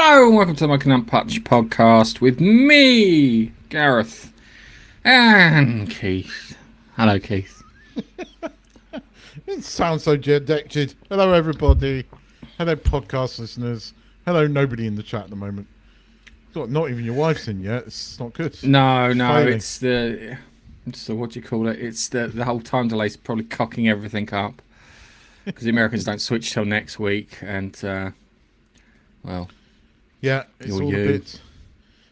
Hello and welcome to the Mike and Punch podcast with me, Gareth, and Keith. Hello, Keith. It sounds so dejected. Hello, everybody. Hello, podcast listeners. Hello, nobody in the chat at the moment. Not even your wife's in yet. It's not good. No, Failing. it's the what do you call it? It's the whole time delay is probably cocking everything up because the Americans don't switch till next week, and well. Yeah, it's all a bit.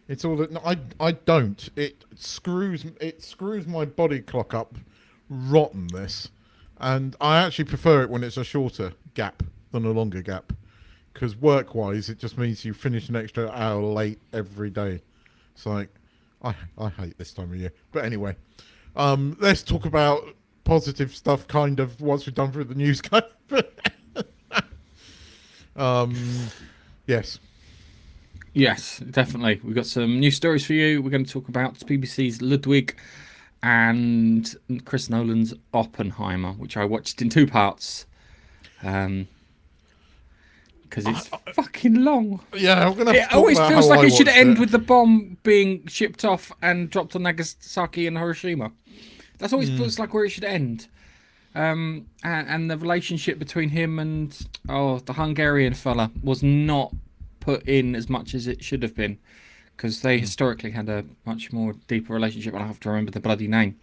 It's all. No, I don't. It screws my body clock up. Rotten this, and I actually prefer it when it's a shorter gap than a longer gap, because work-wise, it just means you finish an extra hour late every day. It's like I hate this time of year. But anyway, let's talk about positive stuff. Kind of once we've done through the news. Kind of. Yes. Yes, definitely. We've got some new stories for you. We're going to talk about BBC's Ludwig and Chris Nolan's Oppenheimer, which I watched in two parts. Because it's fucking long. Yeah, I'm gonna. It always feels like it should end with the bomb being shipped off and dropped on Nagasaki and Hiroshima. That's always feels like where it should end. And the relationship between him and the Hungarian fella was not put in as much as it should have been, because they historically had a much more deeper relationship. I'll have to remember the bloody name.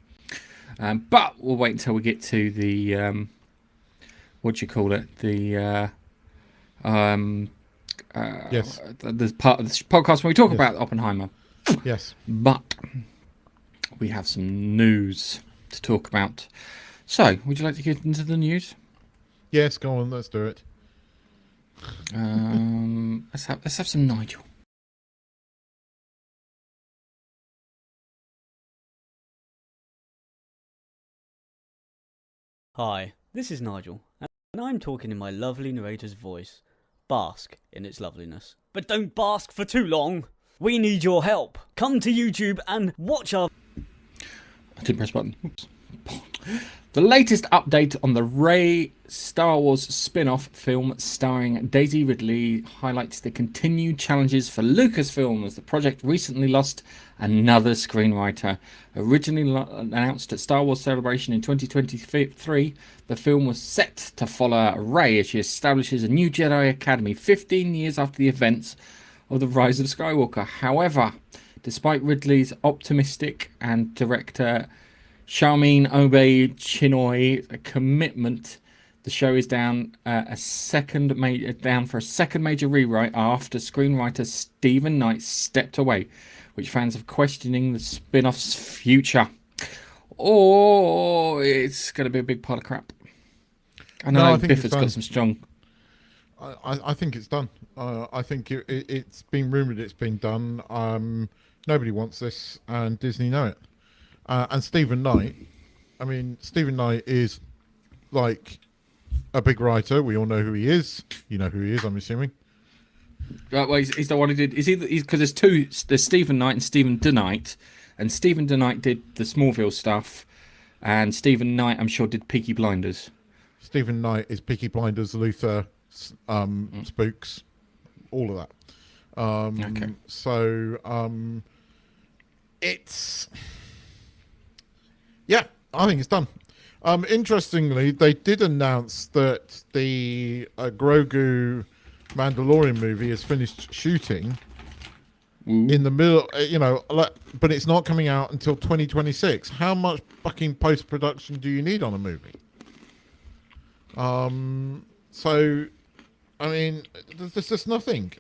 But we'll wait until we get to the what do you call it? The yes. The part of the podcast when we talk about Oppenheimer. Yes. But we have some news to talk about. So, would you like to get into the news? Yes, go on. Let's do it. Let's have some Nigel. Hi, this is Nigel, and I'm talking in my lovely narrator's voice. Bask in its loveliness. But don't bask for too long. We need your help. Come to YouTube and watch our... I didn't press button. Oops. The latest update on the Rey Star Wars spin-off film starring Daisy Ridley highlights the continued challenges for Lucasfilm as the project recently lost another screenwriter. Originally announced at Star Wars Celebration in 2023, the film was set to follow Rey as she establishes a new Jedi Academy 15 years after the events of The Rise of Skywalker. However, despite Ridley's optimistic and director Charmin Obey-Chinoy commitment, the show is down for a second major rewrite after screenwriter Stephen Knight stepped away, which fans are questioning the spin-off's future. Or it's going to be a big pile of crap. I know Bifford's got some strong... I think it's done. I think it's been rumoured it's been done. Nobody wants this, and Disney know it. And Stephen Knight, Stephen Knight is like a big writer. We all know who he is. You know who he is, I'm assuming. Right, well, he's the one who did. Because there's two. There's Stephen Knight and Stephen DeKnight, and Stephen DeKnight did the Smallville stuff, and Stephen Knight, I'm sure, did Peaky Blinders. Stephen Knight is Peaky Blinders, Luther, Spooks, all of that. Okay. So it's. Yeah, I think it's done. Interestingly, they did announce that the Grogu Mandalorian movie has finished shooting in the middle, but it's not coming out until 2026. How much fucking post-production do you need on a movie? So, there's just nothing.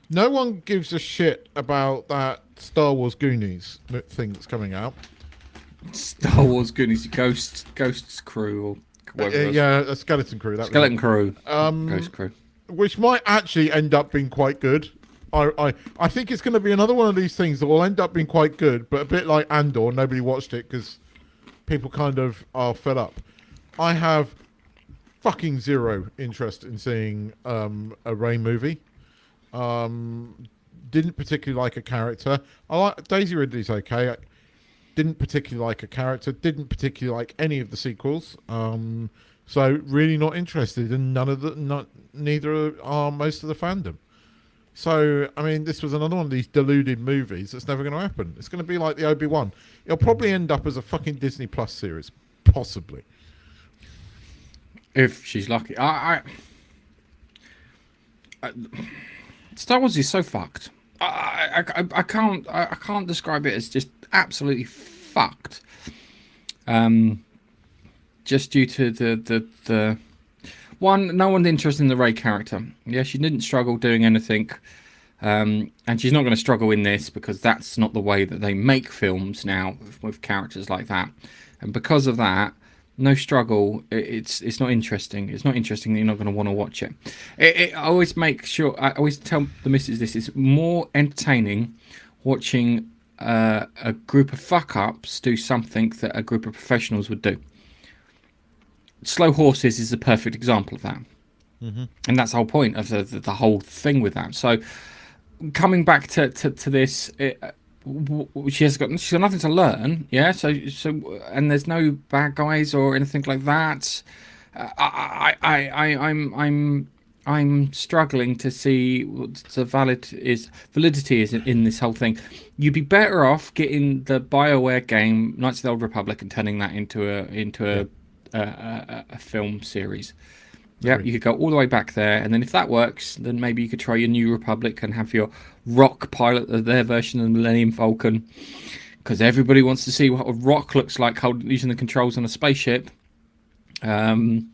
No one gives a shit about that Star Wars Goonies thing that's coming out. Star Wars Goonies, Ghosts Crew, or whatever it was. Yeah, a Skeleton Crew. That Skeleton was Crew, it. Ghost Crew. Which might actually end up being quite good. I think it's going to be another one of these things that will end up being quite good, but a bit like Andor, nobody watched it because people kind of are fed up. I have fucking zero interest in seeing a Rey movie. Didn't particularly like a character. I like Daisy Ridley's okay. I didn't particularly like a character. Didn't particularly like any of the sequels. So really not interested in neither are most of the fandom. So, I mean, this was another one of these deluded movies that's never going to happen. It's going to be like the Obi-Wan. It'll probably end up as a fucking Disney Plus series. Possibly. If she's lucky. Star Wars is so fucked. I can't describe it as just absolutely fucked. Just due to the one, no one's interested in the Rey character. Yeah, she didn't struggle doing anything. And she's not going to struggle in this because that's not the way that they make films now with characters like that. And because of that, no struggle. It's not interesting. It's not interesting that you're not going to want to watch it. I always make sure. I always tell the missus this is more entertaining watching a group of fuck ups do something that a group of professionals would do. Slow Horses is a perfect example of that. Mm-hmm. And that's the whole point of the whole thing with that. So coming back to this, she's got nothing to learn, yeah. So and there's no bad guys or anything like that. I'm struggling to see what the validity is in this whole thing. You'd be better off getting the BioWare game Knights of the Old Republic and turning that into a film series. Yeah, you could go all the way back there, and then if that works, then maybe you could try your New Republic and have your Rock pilot their version of the Millennium Falcon, because everybody wants to see what a Rock looks like using the controls on a spaceship. But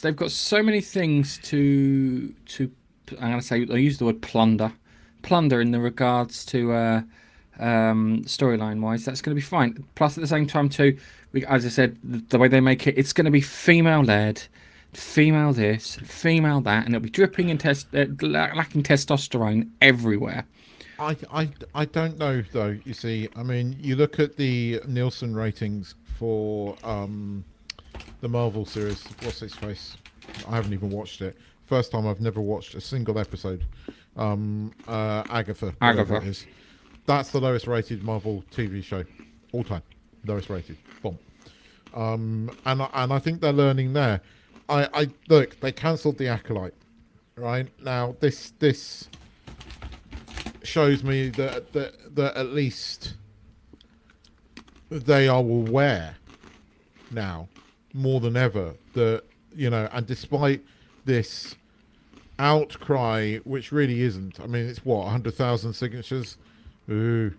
they've got so many things to I'm going to say, I use the word plunder in the regards to storyline wise. That's going to be fine. Plus, at the same time too, as I said, the way they make it, it's going to be female led, female this, female that, and it'll be dripping in lacking testosterone everywhere. I don't know though. You see, I mean, you look at the Nielsen ratings for the Marvel series. What's its face? I haven't even watched it. First time I've never watched a single episode. Agatha. It is. That's the lowest rated Marvel TV show all time. Lowest rated. Boom. And I think they're learning there. I look. They cancelled the Acolyte. Right now, this shows me that at least they are aware now more than ever that, you know, and despite this outcry, which really isn't, I mean, it's what, 100,000 signatures. Ooh.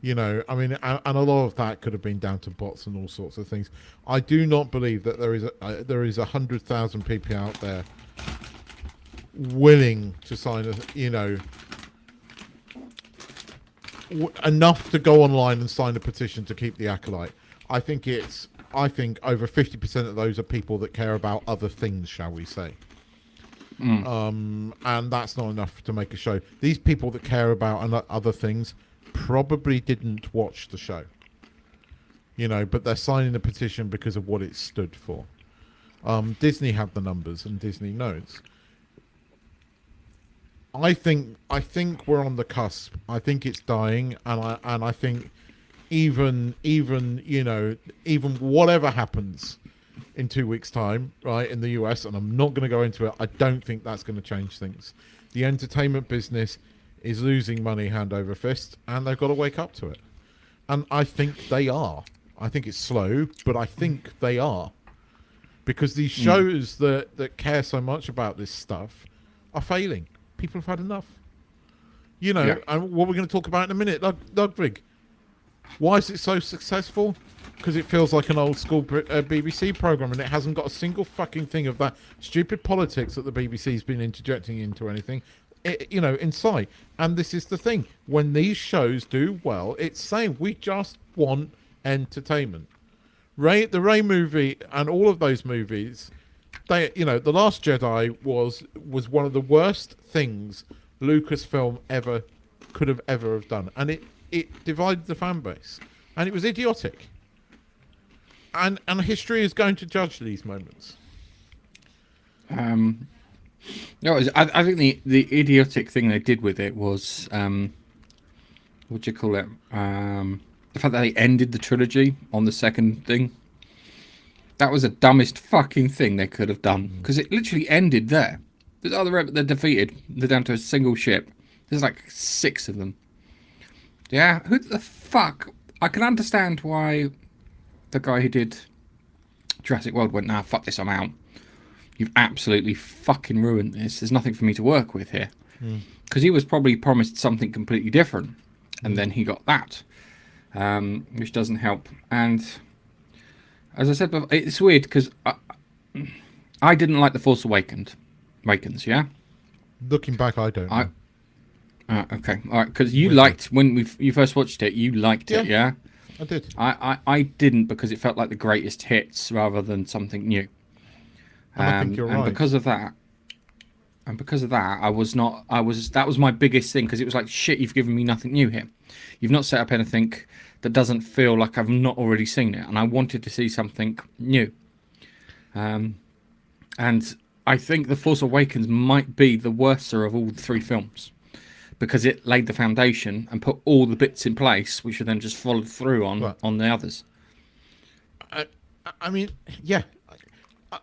You know, I mean, and a lot of that could have been down to bots and all sorts of things. I do not believe that there is 100,000 people out there willing to sign enough to go online and sign a petition to keep the Acolyte. I think over 50% of those are people that care about other things, shall we say. And that's not enough to make a show. These people that care about other things probably didn't watch the show, you know, but they're signing a petition because of what it stood for. Disney have the numbers, and Disney knows. I think we're on the cusp. I think it's dying, and I think even whatever happens in 2 weeks' time, right, in the US, and I'm not going to go into it, I don't think that's going to change things. The entertainment business is losing money hand over fist, and they've got to wake up to it. And I think they are. I think it's slow, but I think they are. Because these shows that care so much about this stuff are failing. People have had enough. You know, and what we're going to talk about in a minute, Ludwig. Why is it so successful? Because it feels like an old school BBC programme, and it hasn't got a single fucking thing of that stupid politics that the BBC's been interjecting into anything. in sight. And this is the thing: when these shows do well, it's saying we just want entertainment. The Ray movie and all of those movies, The Last Jedi was one of the worst things Lucasfilm could have ever done, and it divided the fan base, and it was idiotic. And history is going to judge these moments. No, I think the idiotic thing they did with it was what do you call it? The fact that they ended the trilogy on the second thing. That was the dumbest fucking thing they could have done, because it literally ended there. They're defeated. They're down to a single ship. There's like 6 of them. Yeah, who the fuck? I can understand why the guy who did Jurassic World went, nah, fuck this, I'm out. You've absolutely fucking ruined this. There's nothing for me to work with here. Because he was probably promised something completely different, and then he got that, which doesn't help. And as I said before, it's weird because I didn't like The Force Awakens, yeah? Looking back, I don't know. Okay, all right, because you liked, when you first watched it, you liked it, yeah? I did. I didn't, because it felt like the greatest hits rather than something new. And I think you're right. And because of that, that was my biggest thing, because it was like, shit, you've given me nothing new here. You've not set up anything that doesn't feel like I've not already seen it, and I wanted to see something new. And I think The Force Awakens might be the worser of all the 3 films, because it laid the foundation and put all the bits in place, which are then just followed through on the others. I mean, yeah,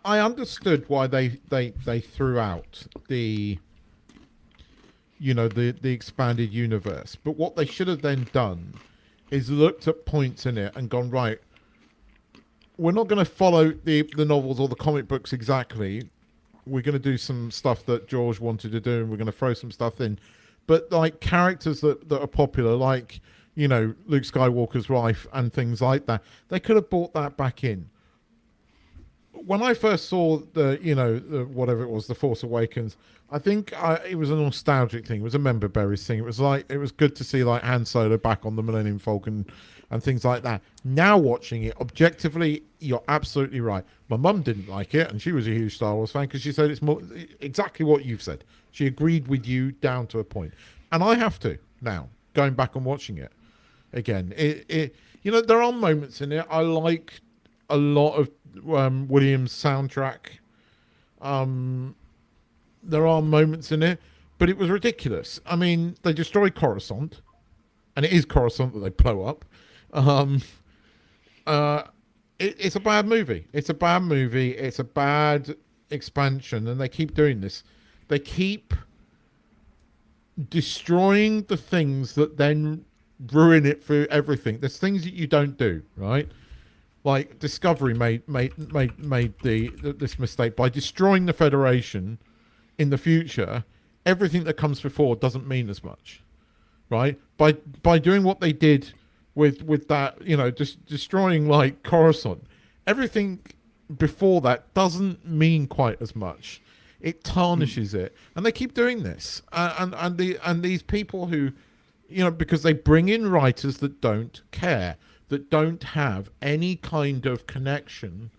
I understood why they threw out the expanded universe, but what they should have then done is looked at points in it and gone, right, we're not going to follow the novels or the comic books exactly. We're going to do some stuff that George wanted to do, and we're going to throw some stuff in. But like characters that are popular, like, Luke Skywalker's wife and things like that, they could have brought that back in. When I first saw whatever it was, The Force Awakens, I think it was a nostalgic thing. It was a member berries thing. It was good to see like Han Solo back on the Millennium Falcon and things like that. Now watching it objectively, you're absolutely right. My mum didn't like it, and she was a huge Star Wars fan, because she said it's more exactly what you've said. She agreed with you down to a point, and I have to now going back and watching it again. There are moments in it I like a lot of Williams' soundtrack. There are moments in it, but it was ridiculous. I mean, they destroy Coruscant, and it is Coruscant that they blow up. It's a bad movie. It's a bad movie. It's a bad expansion, and they keep doing this. They keep destroying the things that then ruin it for everything. There's things that you don't do, right? Like Discovery made this mistake by destroying the Federation. In the future, everything that comes before doesn't mean as much, right? By doing what they did with that, just destroying like Coruscant, everything before that doesn't mean quite as much. It tarnishes it, and they keep doing this. And these people who, because they bring in writers that don't care, that don't have any kind of connection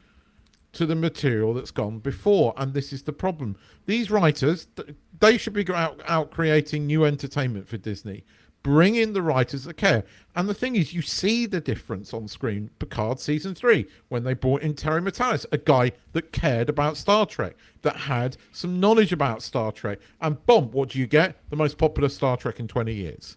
to the material that's gone before, and this is the problem. These writers, they should be out creating new entertainment for Disney. Bring in the writers that care. And the thing is, you see the difference on screen. Picard Season 3, when they brought in Terry Matalas, a guy that cared about Star Trek, that had some knowledge about Star Trek. And boom, what do you get? The most popular Star Trek in 20 years.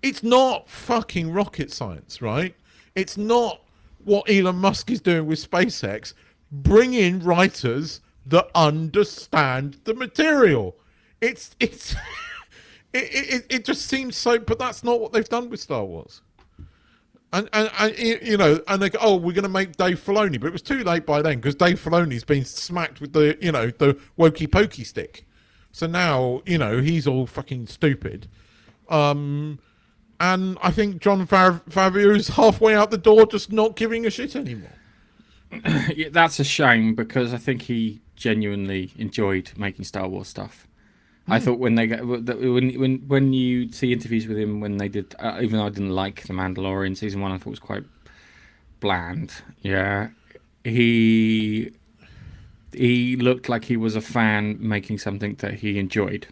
It's not fucking rocket science, right? It's not what Elon Musk is doing with SpaceX. Bring in writers that understand the material. It just seems so, but that's not what they've done with Star Wars. And they go, oh, we're going to make Dave Filoni, but it was too late by then, because Dave Filoni's been smacked with the wokey pokey stick. So now, he's all fucking stupid. And I think John Favreau's halfway out the door, just not giving a shit anymore. Yeah, that's a shame, because I think he genuinely enjoyed making Star Wars stuff. I thought when they when you see interviews with him when they did, even though I didn't like The Mandalorian season 1, I thought it was quite bland. Yeah, he looked like he was a fan making something that he enjoyed,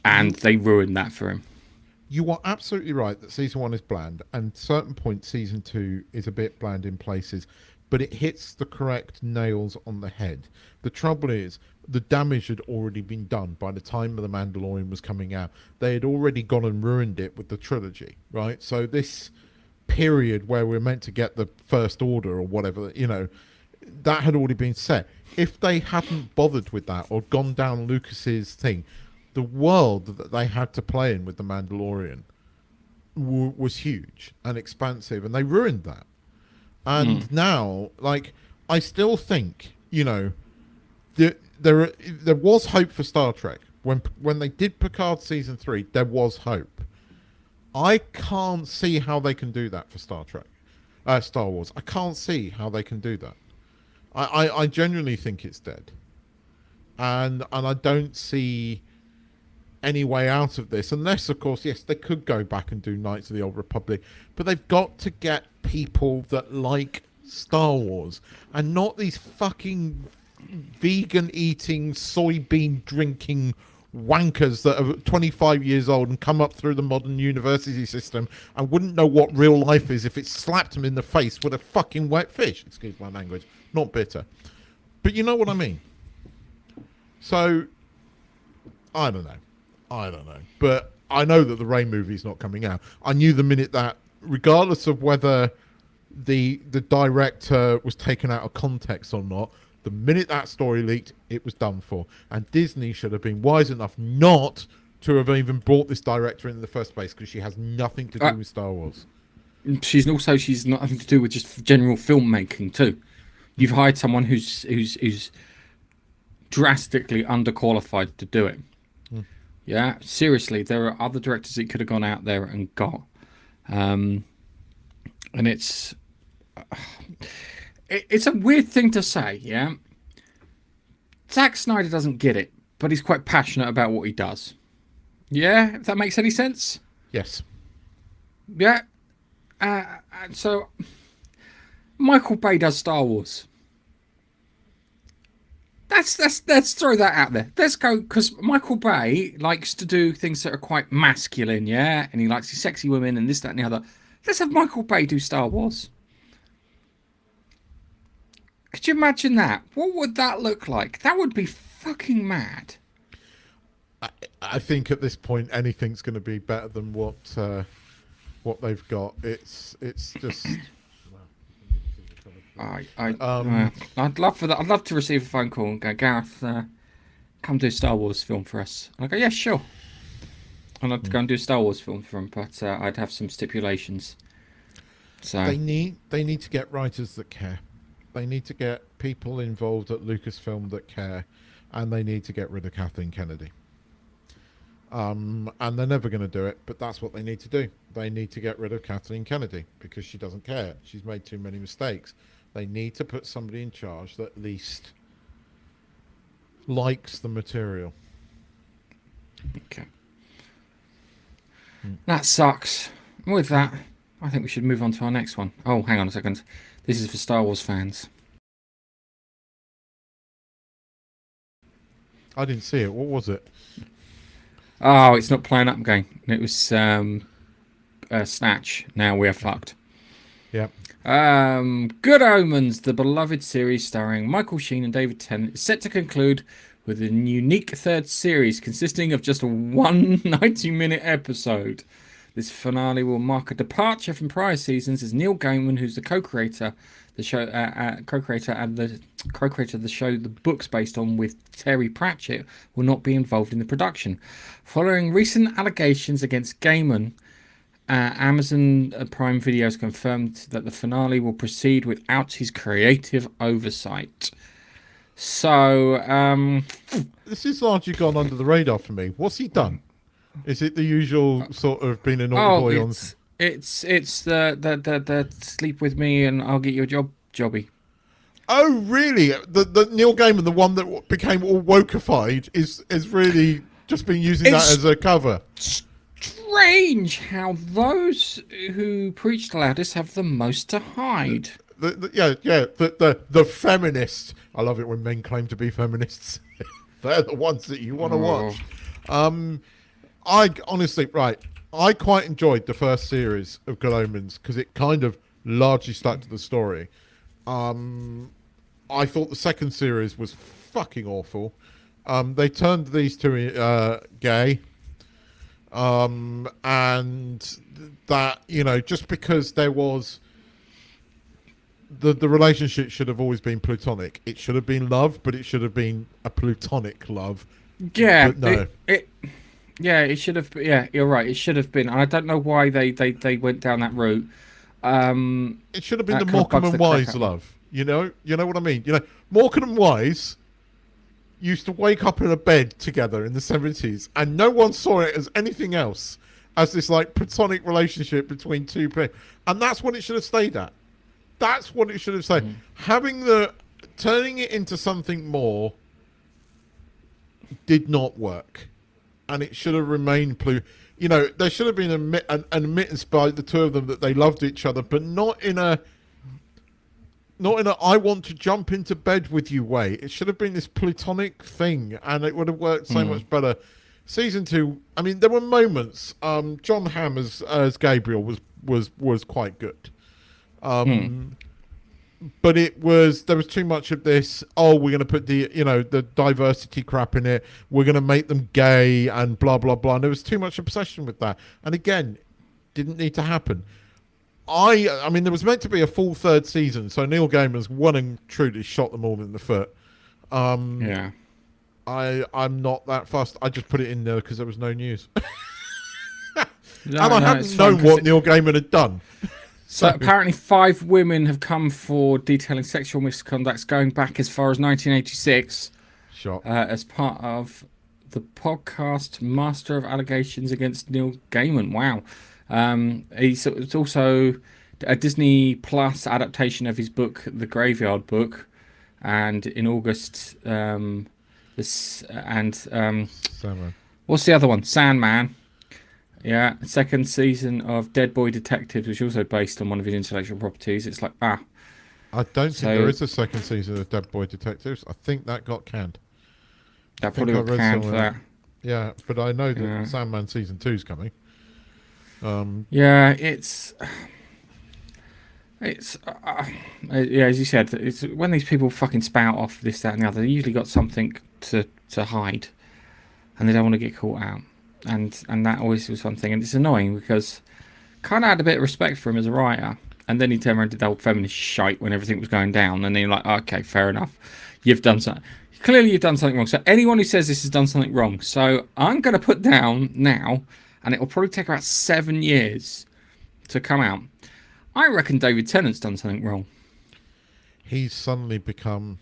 and they ruined that for him. You are absolutely right that season 1 is bland, and certain points season 2 is a bit bland in places, but it hits the correct nails on the head. The trouble is, the damage had already been done by the time The Mandalorian was coming out. They had already gone and ruined it with the trilogy, right? So this period where we're meant to get the First Order or whatever, that had already been set. If they hadn't bothered with that or gone down Lucas's thing, the world that they had to play in with The Mandalorian was huge and expansive, and they ruined that. And now, I still think, there was hope for Star Trek. When they did Picard season 3, there was hope. I can't see how they can do that for Star Wars. I can't see how they can do that. I genuinely think it's dead. And I don't see any way out of this, unless, of course, yes, they could go back and do Knights of the Old Republic, but they've got to get people that like Star Wars, and not these fucking vegan-eating, soybean-drinking wankers that are 25 years old and come up through the modern university system and wouldn't know what real life is if it slapped them in the face with a fucking wet fish. Excuse my language. Not bitter. But you know what I mean. So, I don't know. But I know that the Rey movie's not coming out. I knew the minute that, regardless of whether the director was taken out of context or not, the minute that story leaked, it was done for. And Disney should have been wise enough not to have even brought this director in the first place, because she has nothing to do with Star Wars. She's not nothing to do with just general filmmaking too. You've hired someone who's drastically underqualified to do it. Yeah, seriously, there are other directors that could have gone out there and got, and it's a weird thing to say. Yeah, Zack Snyder doesn't get it, but he's quite passionate about what he does. Yeah, if that makes any sense. Yes. Yeah. So Michael Bay does Star Wars. Let's throw that out there. Let's go, because Michael Bay likes to do things that are quite masculine, yeah, and he likes his sexy women and this, that, and the other. Let's have Michael Bay do Star Wars. Could you imagine that? What would that look like? That would be fucking mad. I think at this point anything's going to be better than what they've got. It's just. I'd love for that. I'd love to receive a phone call and go, Gareth, come do a Star Wars film for us. And I go, yeah, sure. I'd love to go and do a Star Wars film for him, but I'd have some stipulations. So they need to get writers that care. They need to get people involved at Lucasfilm that care, and they need to get rid of Kathleen Kennedy. And they're never going to do it, but that's what they need to do. They need to get rid of Kathleen Kennedy because she doesn't care. She's made too many mistakes. They need to put somebody in charge that at least likes the material. Okay. That sucks. With that, I think we should move on to our next one. Oh, hang on a second. This is for Star Wars fans. I didn't see it. What was it? Oh, it's not playing up again. It was Snatch. Now we are fucked. Yep. Good Omens, the beloved series starring Michael Sheen and David Tennant, is set to conclude with a unique third series consisting of just one 90-minute episode. This finale will mark a departure from prior seasons, as Neil Gaiman, who's the co-creator, the show, co-creator of the show the book's based on with Terry Pratchett, will not be involved in the production. Following recent allegations against Gaiman, Amazon Prime Video has confirmed that the finale will proceed without his creative oversight. So, this has largely gone under the radar for me. What's he done? Is it the usual sort of being a naughty boy on? It's the sleep with me and I'll get you a jobby. Oh, really? The Neil Gaiman, the one that became all wokeified, is really just been using that as a cover. Strange how those who preach the loudest have the most to hide. The feminists. I love it when men claim to be feminists. They're the ones that you want to watch. I honestly, I quite enjoyed the first series of Good Omens because it kind of largely stuck to the story. I thought the second series was fucking awful. They turned these two gay. And that, just because there was the relationship should have always been platonic. It should have been love, but it should have been a platonic love. Yeah, but no. It should have. Yeah, you're right. It should have been. And I don't know why they went down that route. It should have been the Morecambe and Wise love. You know what I mean. Morecambe and Wise used to wake up in a bed together in the 70s, and no one saw it as anything else as this like platonic relationship between two people, and that's what it should have stayed at. That's what it should have stayed. Turning it into something more did not work, and it should have remained there should have been an admittance by the two of them that they loved each other, but not in a I want to jump into bed with you way. It should have been this platonic thing, and it would have worked so much better. Season 2, I mean, there were moments. John Hamm as Gabriel was quite good. But there was too much of this, we're going to put the diversity crap in it. We're going to make them gay and blah, blah, blah. And there was too much obsession with that. And again, didn't need to happen. I mean, there was meant to be a full third season, so Neil Gaiman's one and truly shot them all in the foot. Yeah. I'm not that fussed. I just put it in there because there was no news. No, and I hadn't known what Neil Gaiman had done. So apparently 5 women have come for detailing sexual misconducts going back as far as 1986. Shot. As part of the podcast Master of Allegations against Neil Gaiman. Wow. It's also a Disney Plus adaptation of his book, The Graveyard Book. And in August, Sandman. What's the other one? Sandman. Yeah, second season of Dead Boy Detectives, which is also based on one of his intellectual properties. It's like, I don't think there is a second season of Dead Boy Detectives. I think that got canned. That probably got canned for that. Yeah, but I know that Sandman season 2 is coming. Yeah, it's as you said, it's when these people fucking spout off this, that, and the other. They usually got something to hide, and they don't want to get caught out. And that always was something, and it's annoying because kind of had a bit of respect for him as a writer, and then he turned around and did the old feminist shite when everything was going down, and then you're like, okay, fair enough, you've done something. Clearly you've done something wrong. So anyone who says this has done something wrong, so I'm going to put down now, and it will probably take about 7 years to come out. I reckon David Tennant's done something wrong. He's suddenly become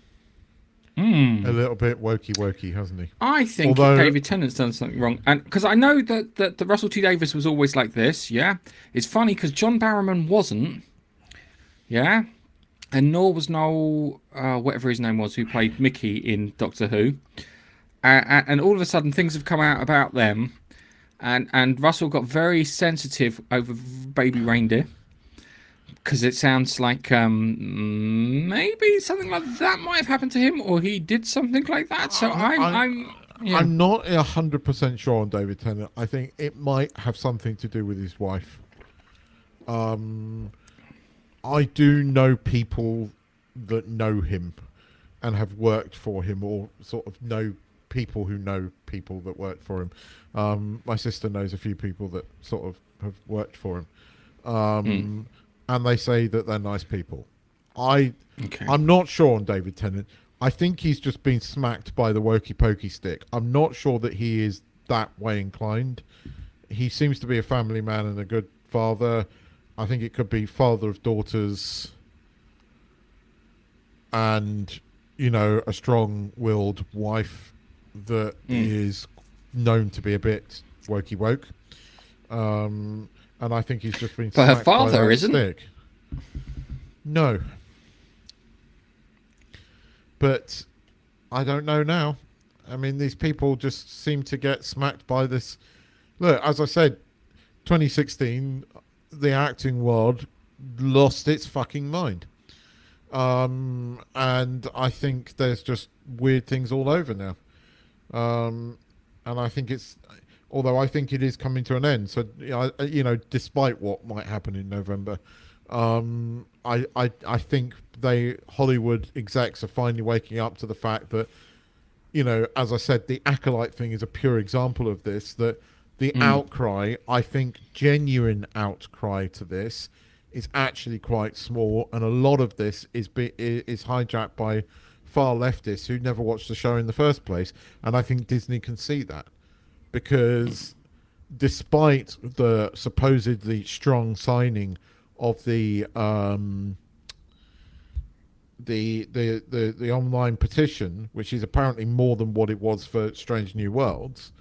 a little bit wokey, hasn't he? I think David Tennant's done something wrong, and because I know that Russell T Davies was always like this. Yeah, it's funny because John Barrowman wasn't. Yeah, and nor was Noel, whatever his name was, who played Mickey in Doctor Who. And all of a sudden, things have come out about them, and Russell got very sensitive over Baby Reindeer. Because it sounds like maybe something like that might have happened to him, or he did something like that. So I'm not 100% sure on David Tennant. I think it might have something to do with his wife. I do know people that know him and have worked for him, or sort of know people who know people that worked for him. My sister knows a few people that sort of have worked for him. And they say that they're nice people. I'm not sure on David Tennant. I think he's just been smacked by the wokey pokey stick. I'm not sure that he is that way inclined. He seems to be a family man and a good father. I think it could be father of daughters and, a strong-willed wife that is known to be a bit wokey woke. And I think he's just been. But her father isn't. Stick. No. But I don't know now. I mean, these people just seem to get smacked by this. Look, as I said, 2016, the acting world lost its fucking mind. And I think there's just weird things all over now. And I think although I think it is coming to an end. So, despite what might happen in November, I think Hollywood execs are finally waking up to the fact that, as I said, the Acolyte thing is a pure example of this, that the outcry, I think genuine outcry to this, is actually quite small, and a lot of this is hijacked by far leftists who never watched the show in the first place, and I think Disney can see that, because despite the supposedly strong signing of the online petition, which is apparently more than what it was for Strange New Worlds,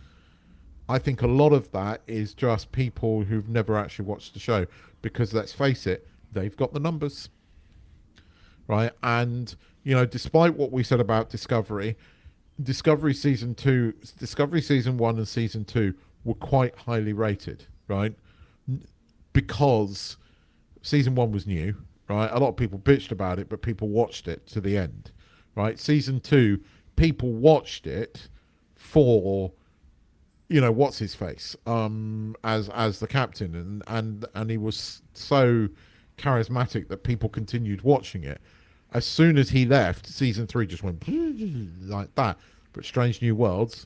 I think a lot of that is just people who've never actually watched the show, because let's face it, they've got the numbers, right? And despite what we said about Discovery season 1 and season 2 were quite highly rated, right? Because season 1 was new, right? A lot of people bitched about it, but people watched it to the end, right? Season 2, people watched it for what's his face as the captain, and he was so charismatic that people continued watching it. As soon as he left, season 3 just went like that. But Strange New Worlds,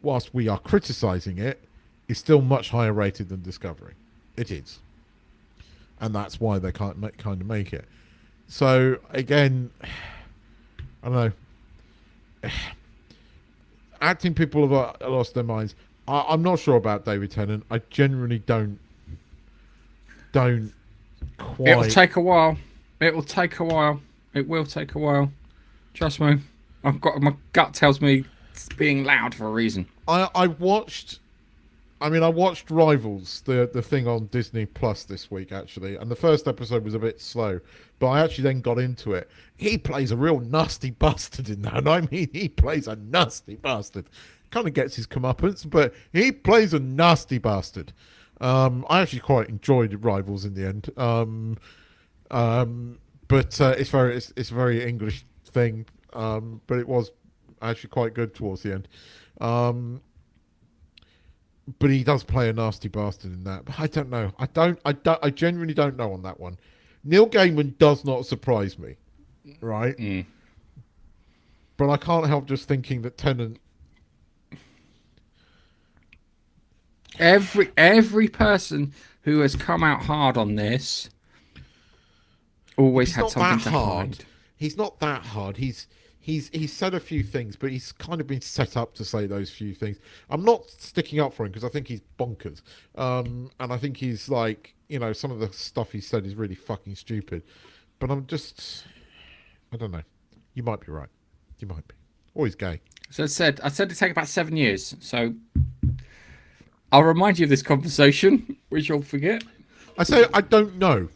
whilst we are criticizing it, is still much higher rated than Discovery. It is, and that's why they can't kind of make it. So again, I don't know. Acting people have lost their minds. I'm not sure about David Tennant. I genuinely don't quite. It'll take a while. It will take a while. Trust me. My gut tells me it's being loud for a reason. I watched Rivals, the thing on Disney Plus this week, actually, and the first episode was a bit slow, but I actually then got into it. He plays a real nasty bastard in that, and I mean, he plays a nasty bastard. Kind of gets his comeuppance, but he plays a nasty bastard. I actually quite enjoyed Rivals in the end, but it's a very English thing, but it was actually quite good towards the end. But he does play a nasty bastard in that. But I don't know. I genuinely don't know on that one. Neil Gaiman does not surprise me, right? But I can't help just thinking that Tennant. Every person who has come out hard on this always had something to hide. He's not that hard. He's said a few things, but he's kind of been set up to say those few things. I'm not sticking up for him because I think he's bonkers. And I think he's like, some of the stuff he said is really fucking stupid. But I don't know. You might be right. You might be. Or he's gay. So I said it'd take about 7 years. So I'll remind you of this conversation, which you'll forget. I say I don't know.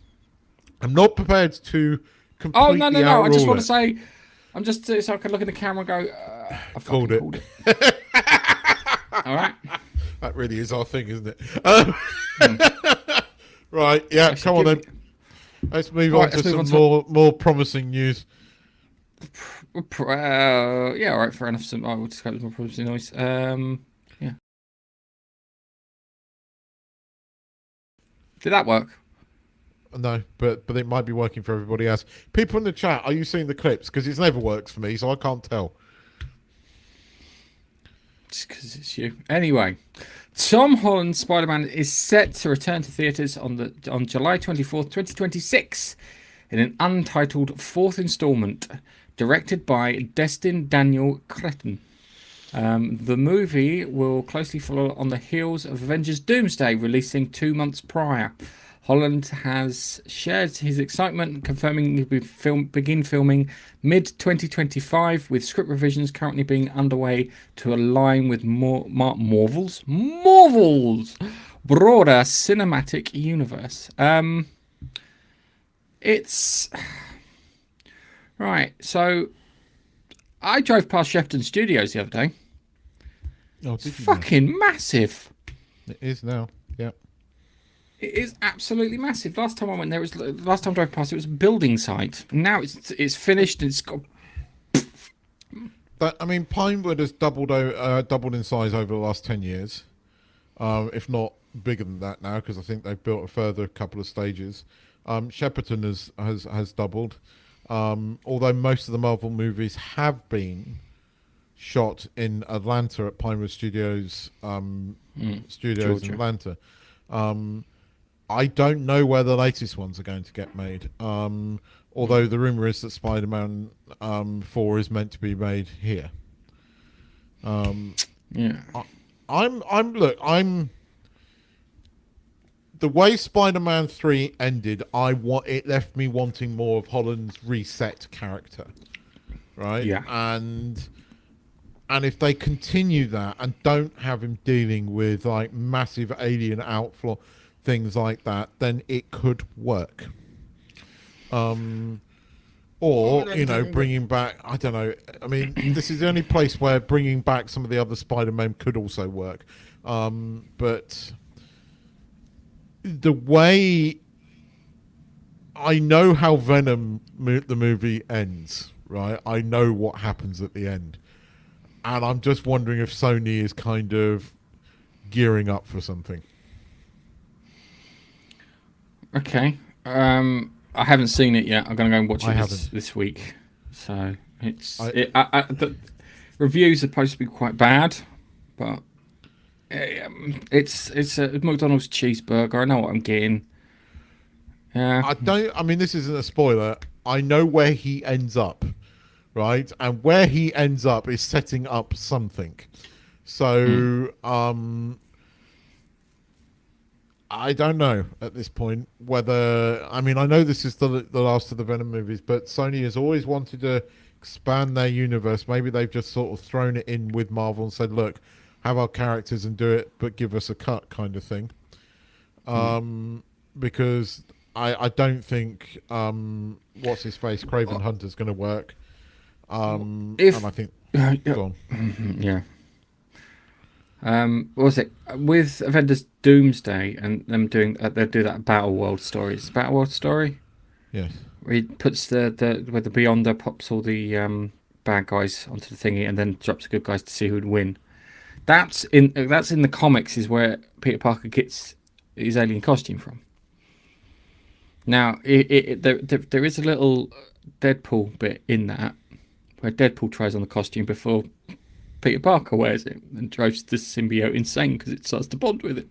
I'm not prepared to completely no. I just want to it. say, I'm just so I can look in the camera and go, I called it. All right. That really is our thing, isn't it? Right, yeah, come on then. Let's move on to some more promising news. Yeah, all right, fair enough. I will describe it as more promising noise. Yeah. Did that work? No, but it might be working for everybody else. People in the chat, are you seeing the clips? Because it never works for me, so I can't tell. Just because it's you. Anyway, Tom Holland's Spider-Man is set to return to theatres on July 24th, 2026 in an untitled fourth instalment directed by Destin Daniel Cretton. The movie will closely follow on the heels of Avengers Doomsday, releasing 2 months prior. Holland has shared his excitement, confirming he'll begin filming mid-2025, with script revisions currently being underway to align with Marvel's broader cinematic universe. It's... Right, so I drove past Shepton Studios the other day. Oh, It's fucking massive. It is now. Yeah. It is absolutely massive. Last time I went there, last time I drove past, it was a building site. Now it's finished and it's got. But I mean, Pinewood has doubled in size over the last 10 years, if not bigger than that now, because I think they've built a further couple of stages. Shepperton has doubled, although most of the Marvel movies have been shot in Atlanta at Pinewood Studios Studios in Atlanta. I don't know where the latest ones are going to get made. Although the rumor is that Spider-Man 4 is meant to be made here. Yeah. I'm the way Spider-Man 3 ended, it left me wanting more of Holland's reset character. Right? Yeah. And if they continue that and don't have him dealing with like massive alien outflow, things like that, then it could work. Or, bringing back, I don't know. I mean, this is the only place where bringing back some of the other Spider-Man could also work. But the way I know how Venom the movie ends, right? I know what happens at the end. And I'm just wondering if Sony is kind of gearing up for something. Okay. I haven't seen it yet. I'm going to go and watch it this week. So the reviews are supposed to be quite bad, but it's a McDonald's cheeseburger. I know what I'm getting. Yeah. I mean, this isn't a spoiler. I know where he ends up, right? And where he ends up is setting up something. So, I don't know at this point whether... I mean, I know this is the last of the Venom movies, but Sony has always wanted to expand their universe. Maybe they've just sort of thrown it in with Marvel and said, look, have our characters and do it, but give us a cut kind of thing. Because I don't think what's-his-face, Craven Hunter's going to work. And I think... go on. Yeah. What was it with Avengers Doomsday and them doing? They do that Battle World story. It's Battle World story. Yes. Where he puts where the Beyonder pops all the bad guys onto the thingy and then drops the good guys to see who'd win. That's in the comics is where Peter Parker gets his alien costume from. Now there is a little Deadpool bit in that where Deadpool tries on the costume before Peter Parker wears it and drives the symbiote insane because it starts to bond with it.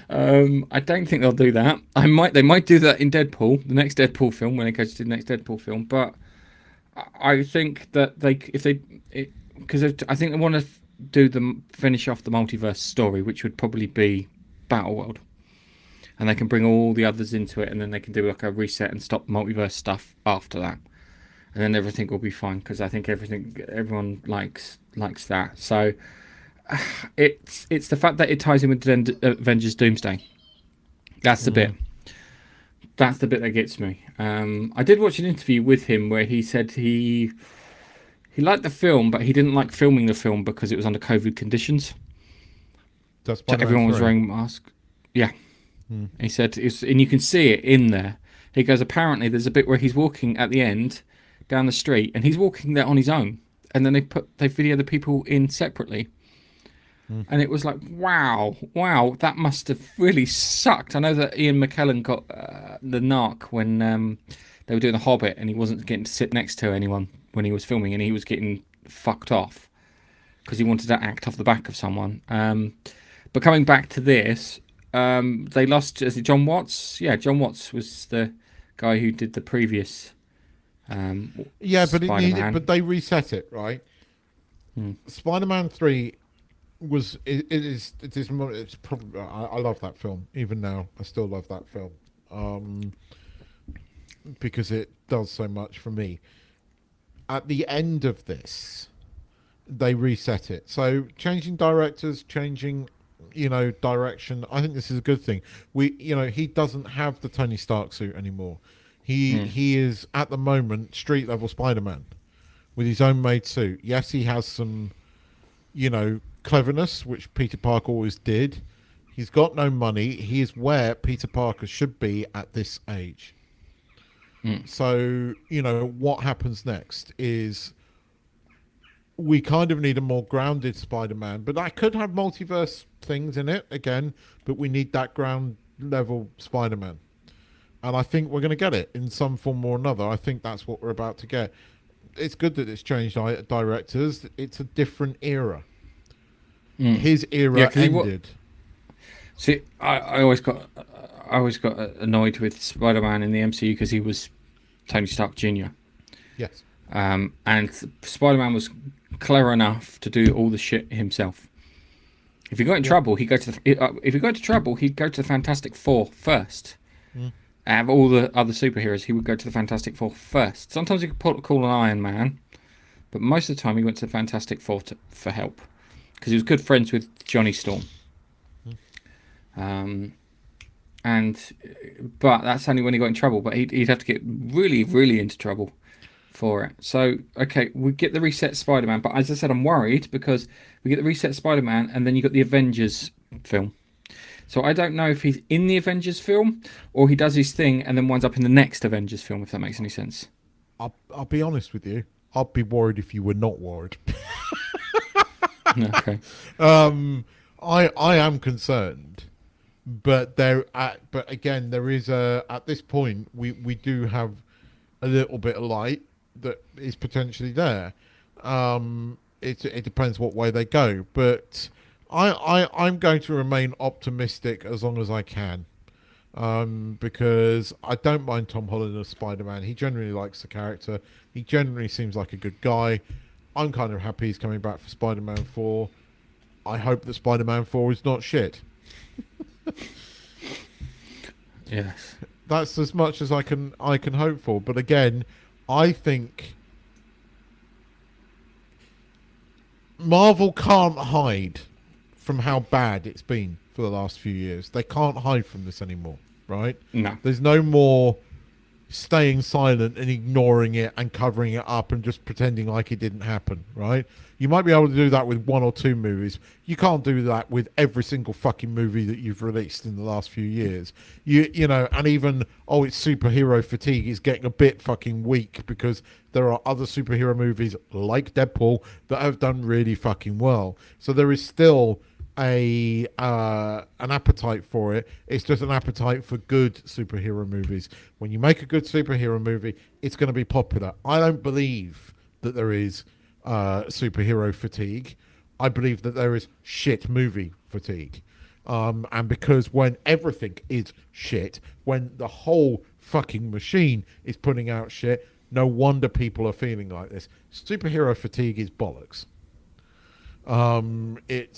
I don't think they'll do that. They might do that in Deadpool, the next Deadpool film, when it goes to the next Deadpool film. But I think that I think they want to finish off the multiverse story, which would probably be Battleworld, and they can bring all the others into it, and then they can do like a reset and stop multiverse stuff after that. And then everything will be fine because I think everyone likes that. So it's the fact that it ties in with Avengers Doomsday. That's the bit. That's the bit that gets me. I did watch an interview with him where he said he liked the film, but he didn't like filming the film because it was under COVID conditions. So everyone was wearing masks. Yeah. He said, and you can see it in there. He goes, apparently there's a bit where he's walking at the end down the street, and he's walking there on his own, and then they video the people in separately, and it was like, wow, that must have really sucked. I know that Ian McKellen got the narc when they were doing The Hobbit, and he wasn't getting to sit next to anyone when he was filming, and he was getting fucked off because he wanted to act off the back of someone. But coming back to this, they lost. Is it John Watts? Yeah, John Watts was the guy who did the previous. But they reset it, right? Spider-Man 3 it's probably I love that film. Even now, I still love that film because it does so much for me. At the end of this, they reset it. So changing directors, changing direction. I think this is a good thing. He doesn't have the Tony Stark suit anymore. He is at the moment street level Spider-Man, with his own made suit. Yes, he has some, cleverness, which Peter Parker always did. He's got no money. He is where Peter Parker should be at this age. So, what happens next is we kind of need a more grounded Spider-Man, but that could have multiverse things in it again, but we need that ground level Spider-Man. And I think we're going to get it in some form or another. I think that's what we're about to get. It's good that it's changed directors. It's a different era. His era ended. See, I always got annoyed with Spider-Man in the MCU because he was Tony Stark Jr. Yes. And Spider-Man was clever enough to do all the shit himself. If he got in trouble, he'd go to the Fantastic Four first. Out of all the other superheroes, he would go to the Fantastic Four first. Sometimes he could call an Iron Man, but most of the time he went to the Fantastic Four for help because he was good friends with Johnny Storm. But that's only when he got in trouble. But he'd have to get really, really into trouble for it. So, okay, we get the reset Spider-Man, but as I said, I'm worried because we get the reset Spider-Man and then you got the Avengers film. So I don't know if he's in the Avengers film or he does his thing and then winds up in the next Avengers film, if that makes any sense. I'll be honest with you. I'd be worried if you were not worried. Okay. I am concerned, but again, there is at this point we do have a little bit of light that is potentially there. It depends what way they go, but I'm going to remain optimistic as long as I can, because I don't mind Tom Holland as Spider-Man. He generally likes the character. He generally seems like a good guy. I'm kind of happy he's coming back for Spider-Man 4. I hope that Spider-Man 4 is not shit. Yes. That's as much as I can hope for. But again, I think Marvel can't hide from how bad it's been for the last few years. They can't hide from this anymore, right? No. There's no more staying silent and ignoring it and covering it up and just pretending like it didn't happen, right? You might be able to do that with one or two movies. You can't do that with every single fucking movie that you've released in the last few years. You know, and even, it's superhero fatigue is getting a bit fucking weak because there are other superhero movies like Deadpool that have done really fucking well. So there is still an appetite for it. It's just an appetite for good superhero movies. When you make a good superhero movie, it's going to be popular. I don't believe that there is superhero fatigue. I believe that there is shit movie fatigue. And because when everything is shit, when the whole fucking machine is putting out shit, no wonder people are feeling like this. Superhero fatigue is bollocks. It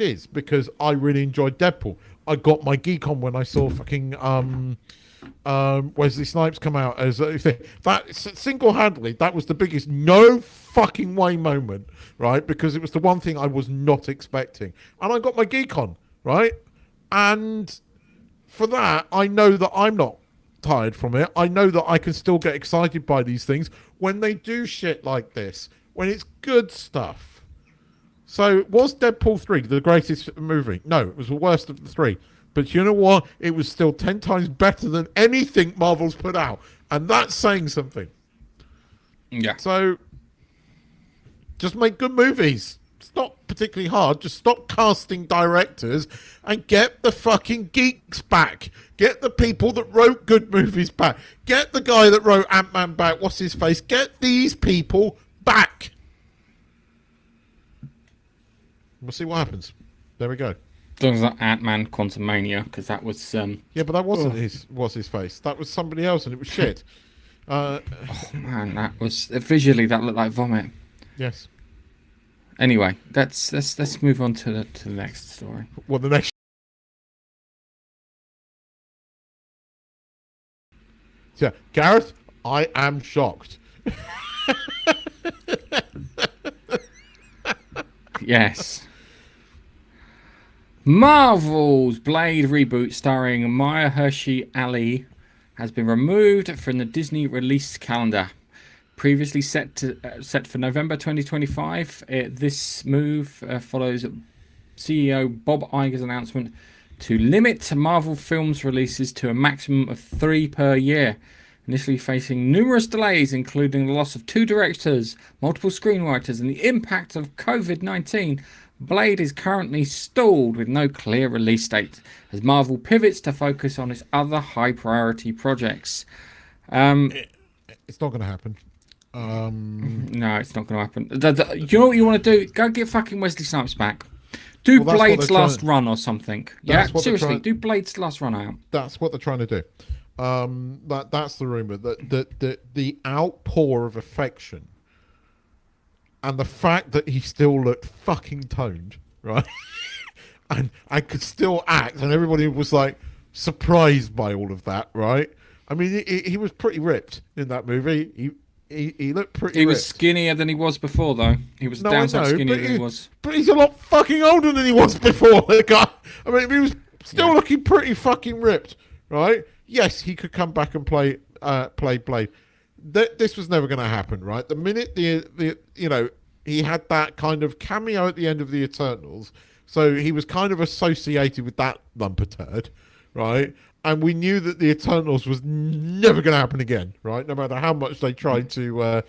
is, because I really enjoyed Deadpool. I got my geek on when I saw fucking Wesley Snipes come out as that single-handedly. That was the biggest no fucking way moment, right? Because it was the one thing I was not expecting, and I got my geek on, right? And for that, I know that I'm not tired from it. I know that I can still get excited by these things when they do shit like this, when it's good stuff. So, was Deadpool 3 the greatest movie? No, it was the worst of the three. But you know what? It was still 10 times better than anything Marvel's put out. And that's saying something. Yeah. So, just make good movies. It's not particularly hard. Just stop casting directors and get the fucking geeks back. Get the people that wrote good movies back. Get the guy that wrote Ant-Man back. What's his face? Get these people back. We'll see what happens. There we go. As long as that Ant-Man Quantumania, because that was... yeah, but that wasn't his face. That was somebody else, and it was shit. Oh, man, that was... Visually, that looked like vomit. Yes. Anyway, let's move on to the next story. Well, the next... Yeah, Gareth, I am shocked. Yes. Marvel's Blade reboot starring Maya Hershey Ali has been removed from the Disney release calendar. Previously set for November 2025, this move follows CEO Bob Iger's announcement to limit Marvel films releases to a maximum of 3 per year. Initially facing numerous delays, including the loss of 2 directors, multiple screenwriters, and the impact of COVID-19, Blade is currently stalled with no clear release date, as Marvel pivots to focus on its other high-priority projects. It's not going to happen. No, it's not going to happen. You know what you want to do? Go get fucking Wesley Snipes back. Do Blade's last run or something. Yeah, seriously, do Blade's last run out. That's what they're trying to do. That's the rumor. That the outpour of affection and the fact that he still looked fucking toned, right? and could still act, and everybody was like surprised by all of that, right? I mean, he was pretty ripped in that movie. He looked pretty. He was skinnier than he was before, though. He was downside skinnier than he was. But he's a lot fucking older than he was before. The guy. I mean, he was still looking pretty fucking ripped, right? Yes, he could come back and play Blade. This was never going to happen, right? The minute he had that kind of cameo at the end of the Eternals, so he was kind of associated with that lump of turd, right? And we knew that the Eternals was never going to happen again, right? No matter how much they tried to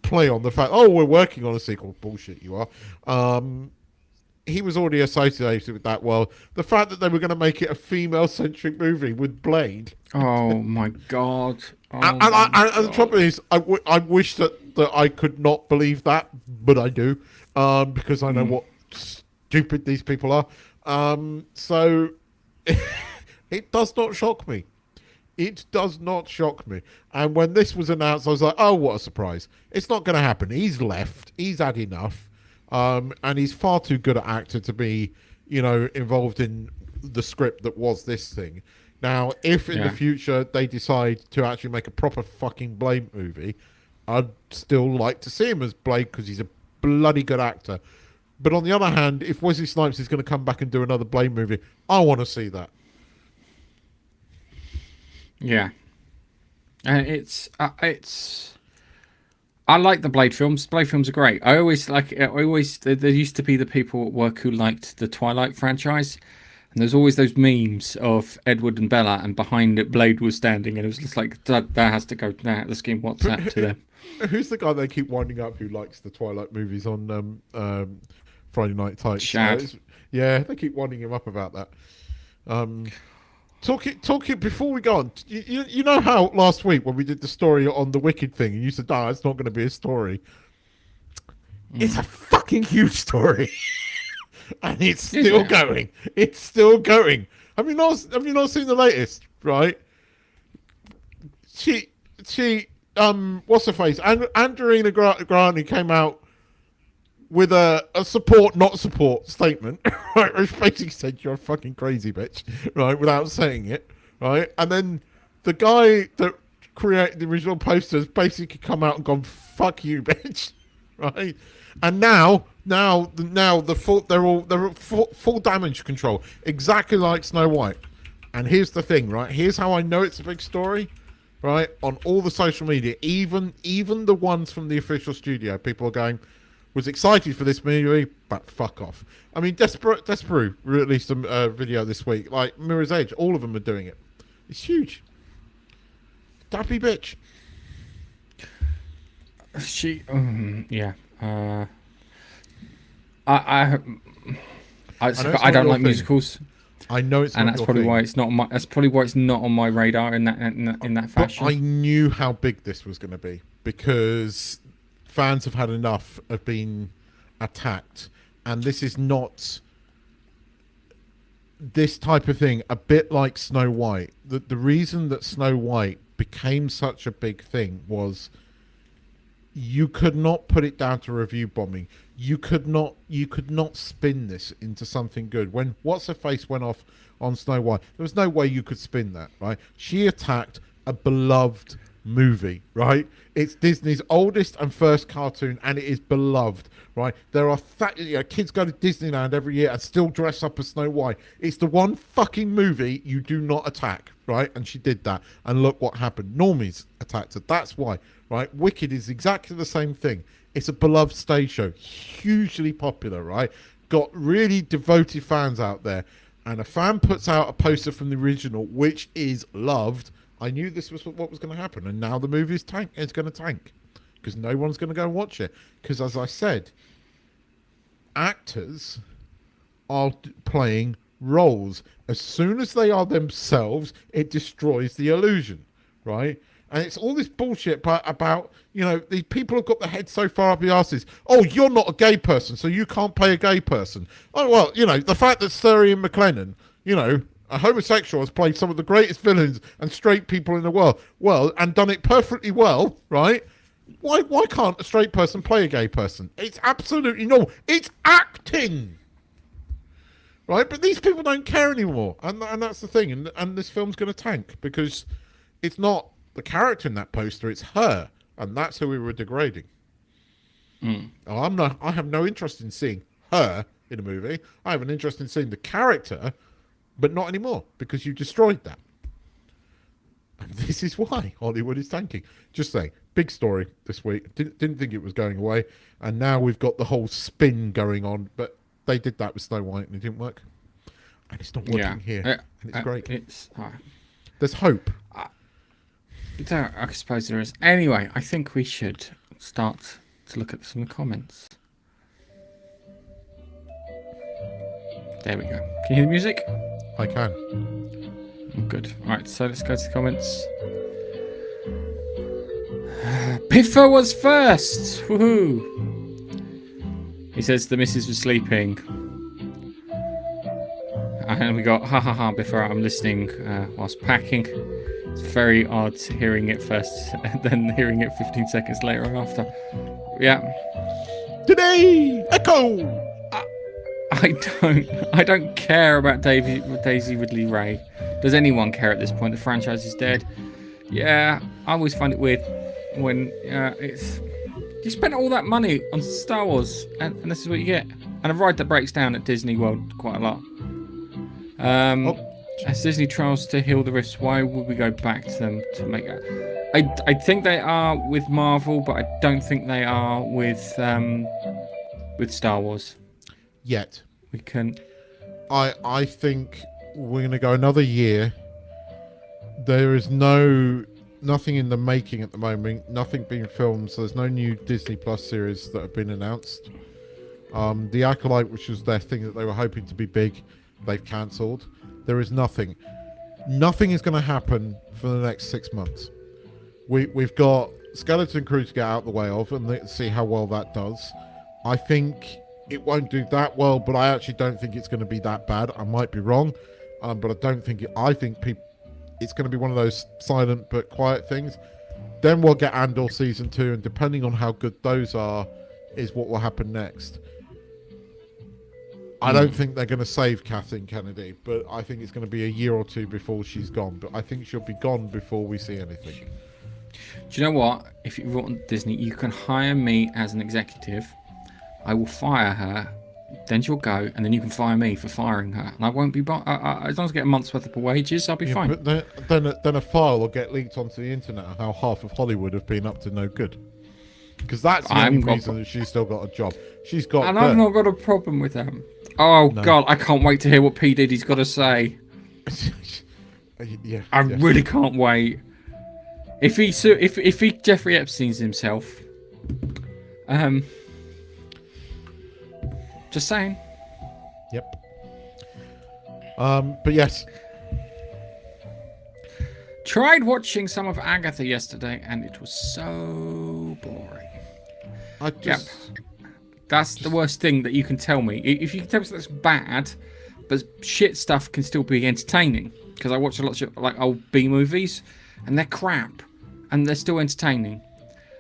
play on the fact, oh, we're working on a sequel. Bullshit, you are. He was already associated with that world. The fact that they were going to make it a female-centric movie with Blade. Oh, my God. And the trouble is, I wish that I could not believe that, but I do, because I know what stupid these people are. So... It does not shock me. It does not shock me. And when this was announced, I was like, oh, what a surprise. It's not going to happen. He's left. He's had enough. And he's far too good an actor to be, involved in the script that was this thing. Now, if in the future they decide to actually make a proper fucking Blade movie, I'd still like to see him as Blade because he's a bloody good actor. But on the other hand, if Wesley Snipes is going to come back and do another Blade movie, I want to see that. Yeah, and it's. I like the Blade films. Blade films are great. There used to be the people at work who liked the Twilight franchise, and there's always those memes of Edward and Bella, and behind it Blade was standing, and it was just like that has to go. Let's give WhatsApp to them. Who's the guy they keep winding up who likes the Twilight movies on Friday Night Tights? Shad. Yeah, they keep winding him up about that. Talking before we go on, you know how last week when we did the story on the Wicked thing, and you said, "No, it's not going to be a story." It's a fucking huge story, and it's still going. It's still going. Have you not seen the latest? Right? She what's her face? Andrina Grani came out with a support, not support statement, right? Which basically said you're a fucking crazy bitch, right? Without saying it, right? And then the guy that created the original posters basically come out and gone, "Fuck you, bitch," right? And now they're full damage control, exactly like Snow White. And here's the thing, right? Here's how I know it's a big story, right? On all the social media, even the ones from the official studio, people are going, was excited for this movie, but fuck off. I mean, Desperate released a video this week. Like, Mirror's Edge, all of them are doing it. It's huge. Dappy bitch. Yeah. I don't like musicals. I know it's, and that's probably why it's not on my. That's probably why it's not on my radar in that fashion. But I knew how big this was going to be because fans have had enough of being attacked, and this is not this type of thing. A bit like Snow White. The reason that Snow White became such a big thing was you could not put it down to review bombing. You could not spin this into something good. When What's Her Face went off on Snow White, there was no way you could spin that, right? She attacked a beloved movie, right? It's Disney's oldest and first cartoon, and it is beloved, right? There are kids go to Disneyland every year and still dress up as Snow White. It's the one fucking movie you do not attack, right? And she did that, and look what happened. Normies attacked her. That's why, right? Wicked is exactly the same thing. It's a beloved stage show, hugely popular, right? Got really devoted fans out there. And a fan puts out a poster from the original, which is loved. I knew this was what was going to happen. And now the movie is going to tank. Because no one's going to go and watch it. Because as I said, actors are playing roles. As soon as they are themselves, it destroys the illusion, right? And it's all this bullshit about, you know, these people have got their heads so far up the arses. Oh, you're not a gay person, so you can't play a gay person. Oh, well, you know, the fact that Sir Ian McLennan, you know, a homosexual, has played some of the greatest villains and straight people in the world, well, and done it perfectly well, right? Why can't a straight person play a gay person? It's absolutely normal. It's acting, right? But these people don't care anymore, and that's the thing. And this film's going to tank because it's not the character in that poster, it's her, and that's who we were degrading. I have no interest in seeing her in a movie. I have an interest in seeing the character, but not anymore, because you destroyed that. And this is why Hollywood is tanking. Just saying, big story this week. Didn't think it was going away, and now we've got the whole spin going on, but they did that with Snow White and it didn't work. And it's not working here. And it's great. There's hope. I suppose there is. Anyway, I think we should start to look at some of the comments. There we go. Can you hear the music? I can. Good. Right, so let's go to the comments. Piffer was first! Woohoo! He says the missus was sleeping. And we got, ha ha ha, Biffer, I'm listening whilst packing. It's very odd hearing it first and then hearing it 15 seconds later after. Yeah. Today, Echo! I don't care about Daisy Ridley Ray. Does anyone care at this point? The franchise is dead. Yeah, I always find it weird when it's... You spent all that money on Star Wars and this is what you get. And a ride that breaks down at Disney World quite a lot. As Disney tries to heal the rifts, why would we go back to them to make that? I think they are with Marvel, but I don't think they are with Star Wars. Yet. We can... I think we're going to go another year. There is nothing in the making at the moment. Nothing being filmed, so there's no new Disney Plus series that have been announced. The Acolyte, which was their thing that they were hoping to be big, they've cancelled. There is nothing. Nothing is going to happen for the next 6 months. We've got Skeleton Crew to get out of the way of, and let's see how well that does. I think it won't do that well, but I actually don't think it's going to be that bad. I might be wrong, but I don't think it. I think it's going to be one of those silent but quiet things. Then we'll get Andor Season 2, and depending on how good those are, is what will happen next. I don't think they're going to save Kathleen Kennedy, but I think it's going to be a year or two before she's gone. But I think she'll be gone before we see anything. Do you know what? If you want Disney, you can hire me as an executive. I will fire her, then she'll go, and then you can fire me for firing her. And I won't be... as long as I get a month's worth of wages, I'll be fine. But then a file will get leaked onto the internet of how half of Hollywood have been up to no good. Because that's the only reason that she's still got a job. She's got... And I've not got a problem with them. Oh, no. God, I can't wait to hear what P. Diddy's got to say. I really can't wait. If he Jeffrey Epstein's himself... just saying. Yep. But yes. Tried watching some of Agatha yesterday, and it was so boring. That's the worst thing that you can tell me. If you can tell me that's bad, but shit stuff can still be entertaining. Because I watch a lot of like old B movies, and they're crap, and they're still entertaining.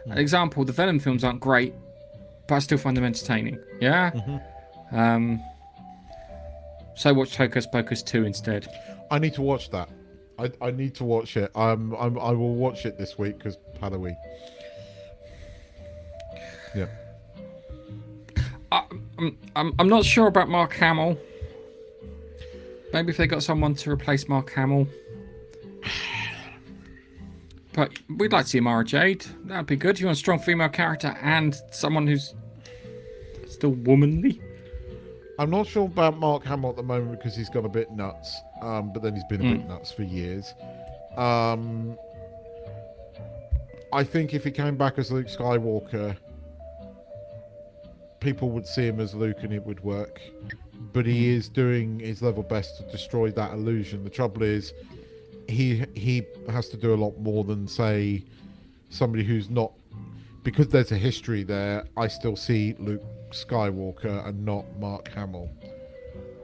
An example: the Venom films aren't great, but I still find them entertaining. Yeah. So watch Hocus Pocus 2 instead. I need to watch that. I need to watch it. I will watch it this week because Halloween. Yeah. I'm not sure about Mark Hamill. Maybe if they got someone to replace Mark Hamill. But we'd like to see Mara Jade. That'd be good. You want a strong female character and someone who's still womanly. I'm not sure about Mark Hamill at the moment because he's got a bit nuts. But then he's been a bit nuts for years. I think if he came back as Luke Skywalker, people would see him as Luke and it would work. But he is doing his level best to destroy that illusion. The trouble is, he has to do a lot more than, say, somebody who's not... Because there's a history there, I still see Luke Skywalker and not Mark Hamill.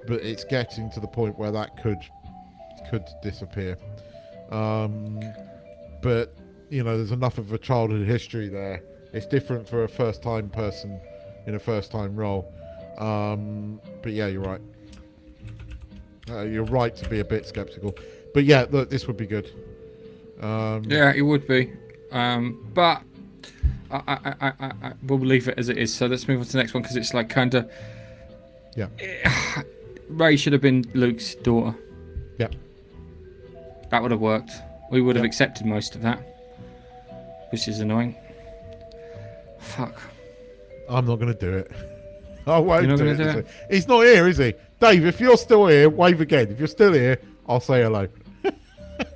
But it's getting to the point where that could disappear. But... there's enough of a childhood history there. It's different for a first-time person in a first-time role. But yeah, you're right. You're right to be a bit skeptical. But yeah, look, this would be good. Yeah, it would be. But I will leave it as it is. So let's move on to the next one because it's like kind of... Yeah. Rey should have been Luke's daughter. Yeah. That would have worked. We would have accepted most of that. Which is annoying. Fuck. I'm not going to do it. I won't You're not do gonna it. He's not here, is he? Dave, if you're still here, wave again. If you're still here, I'll say hello.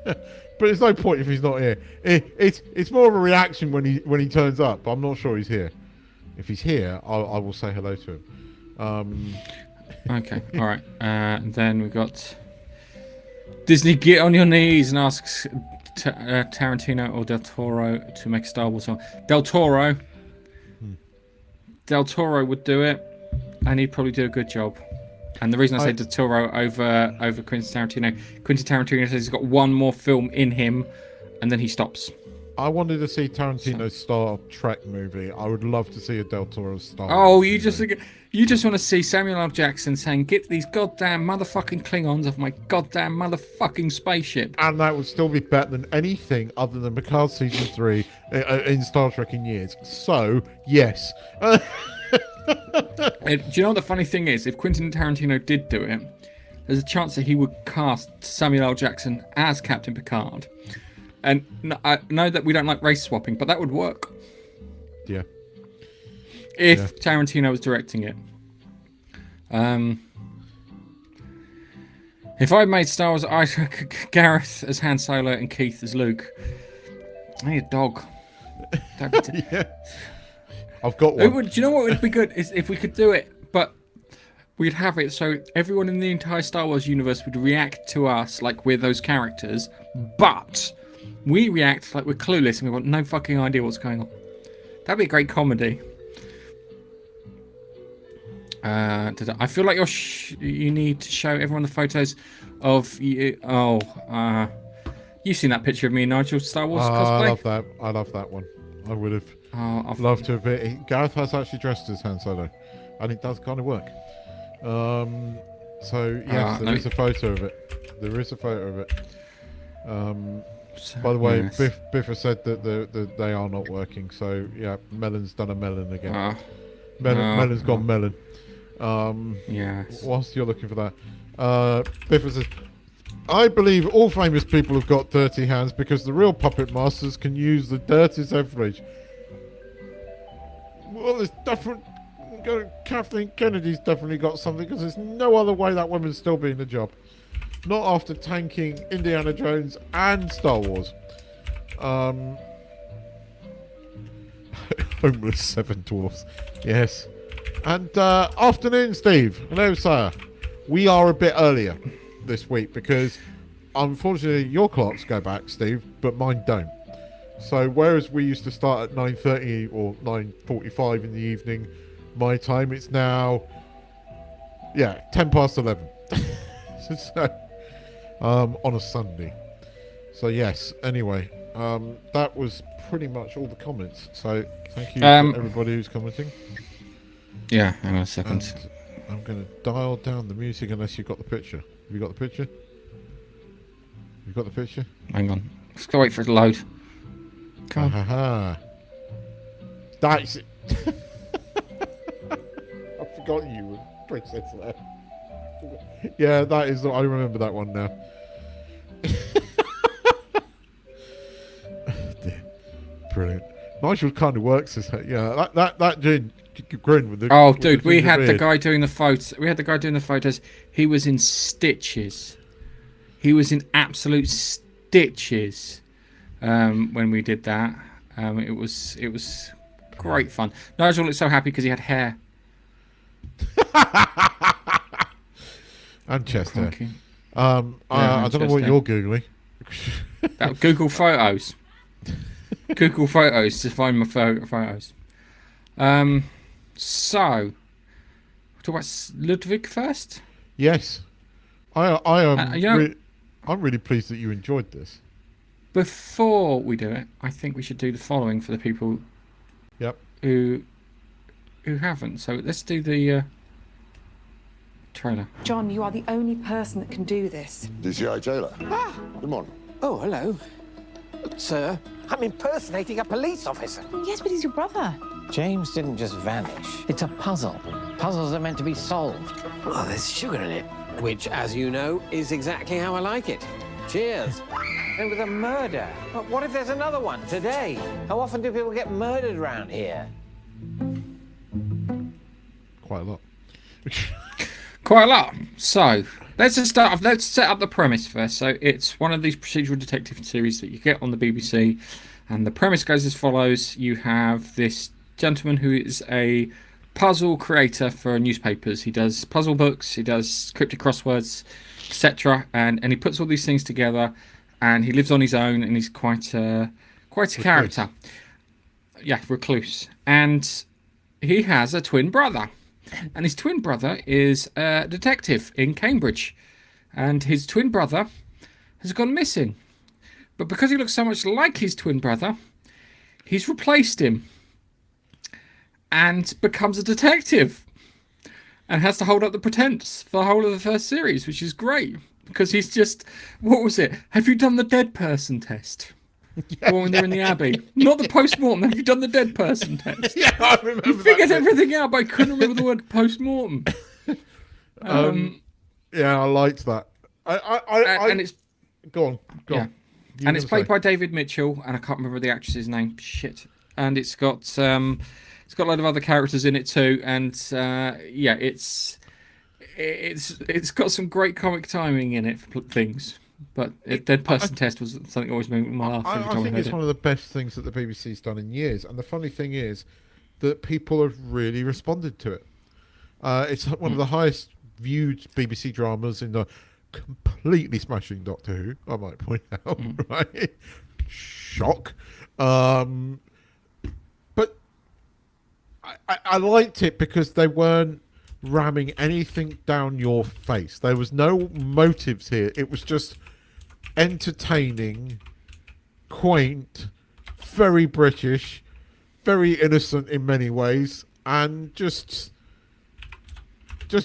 But there's no point if he's not here. It's more of a reaction when he turns up. But I'm not sure he's here. If he's here, I will say hello to him. Okay, all right. Then we got Disney. Get on your knees and ask Tarantino or Del Toro to make a Star Wars film. Del Toro would do it, and he'd probably do a good job. And the reason I say Del Toro over Quentin Tarantino says he's got one more film in him, and then he stops. I wanted to see Tarantino's Star Trek movie. I would love to see a Del Toro Star. Oh, you just want to see Samuel L. Jackson saying, "Get these goddamn motherfucking Klingons off my goddamn motherfucking spaceship." And that would still be better than anything other than Picard Season 3 in Star Trek in years. So, yes. Do you know what the funny thing is? If Quentin Tarantino did do it, there's a chance that he would cast Samuel L. Jackson as Captain Picard. And I know that we don't like race swapping, but that would work. Yeah. If Tarantino was directing it. If I made Star Wars, Gareth as Han Solo and Keith as Luke, I need a dog. Yeah. I've got one. Do you know what would be good? Is if we could do it, but we'd have it so everyone in the entire Star Wars universe would react to us like we're those characters, but we react like we're clueless and we've got no fucking idea what's going on. That'd be a great comedy. I feel like you need to show everyone the photos of you. You've seen that picture of me and Nigel Star Wars cosplay? I love that one. I would have loved to have been. Gareth has actually dressed as Han Solo, and it does kind of work. So yes, there is a photo of it. There is a photo of it. By the way, yes. Biff has said that they are not working. So yeah, Melon's done a melon again. Melon's gone melon. Yes. Whilst you're looking for that, Biff says, I believe all famous people have got dirty hands because the real puppet masters can use the dirtiest average. Well, there's definitely... Kathleen Kennedy's definitely got something because there's no other way that woman's still be in the job. Not after tanking Indiana Jones and Star Wars. Homeless Seven Dwarfs. Yes. And afternoon, Steve. Hello, sir. We are a bit earlier this week because unfortunately your clocks go back, Steve, but mine don't. So whereas we used to start at 9:30 or 9:45 in the evening, my time, it's now 10 past 11. So, on a Sunday. So yes, anyway, that was pretty much all the comments. So thank you to everybody who's commenting. Yeah, hang on a second. And I'm going to dial down the music unless you've got the picture. Have you got the picture? You've got the picture? Hang on. Let's go wait for it to load. Come on. That's it. I've forgotten you were princess there. Yeah, that is. I remember that one now. brilliant. Nigel kind of works as that grin with the. Oh, with dude, the we ginger had the beard. guy doing the photos. We had the guy doing the photos. He was in stitches. He was in absolute stitches when we did that. It was great fun. Nigel looked so happy because he had hair. And chest hair. Crikey. I don't know what chest you're googling. Google Photos. Google Photos to find my photos. So, talk about Ludwig first. Yes, I am. You know- I'm really pleased that you enjoyed this. Before we do it, I think we should do the following for the people Yep. who haven't. So let's do the trailer. John, you are the only person that can do this. DCI Taylor. Good morning. Oh, hello. Sir, I'm impersonating a police officer. Yes, but he's your brother. James didn't just vanish. It's a puzzle. Puzzles are meant to be solved. Well, there's sugar in it, which, as you know, is exactly how I like it. Cheers. And with a murder. But what if there's another one today? How often do people get murdered around here? Quite a lot. Quite a lot. So let's just start off. Let's set up the premise first. So it's one of these procedural detective series that you get on the BBC, and the premise goes as follows: you have this gentleman who is a puzzle creator for newspapers. He does puzzle books, he does cryptic crosswords, etc., and he puts all these things together. And he lives on his own, and he's quite a character. Yeah, recluse. And he has a twin brother. And his twin brother is a detective in Cambridge. And his twin brother has gone missing. But because he looks so much like his twin brother, he's replaced him. And becomes a detective. And has to hold up the pretense for the whole of the first series, which is great. Because he's just, what was it? Have you done the dead person test? Or when they're in the Abbey. Not the post-mortem. Have you done the dead person test? Yeah, I remember. He figured everything out, but I couldn't remember the word post-mortem. Yeah, I liked that. And it's Go on. yeah, and it's played by David Mitchell, and I can't remember the actress's name. Shit. And it's got a load of other characters in it too, and yeah, it's got some great comic timing in it for things. But dead person test was something that always made me laugh every time I think heard it's it. one of the best things that the BBC's done in years. And the funny thing is that people have really responded to it. It's one of the highest viewed BBC dramas in the completely smashing Doctor Who, I might point out, right? Shock. But I liked it because they weren't ramming anything down your face. There was no motives here. It was just entertaining, quaint, very British, very innocent in many ways, and just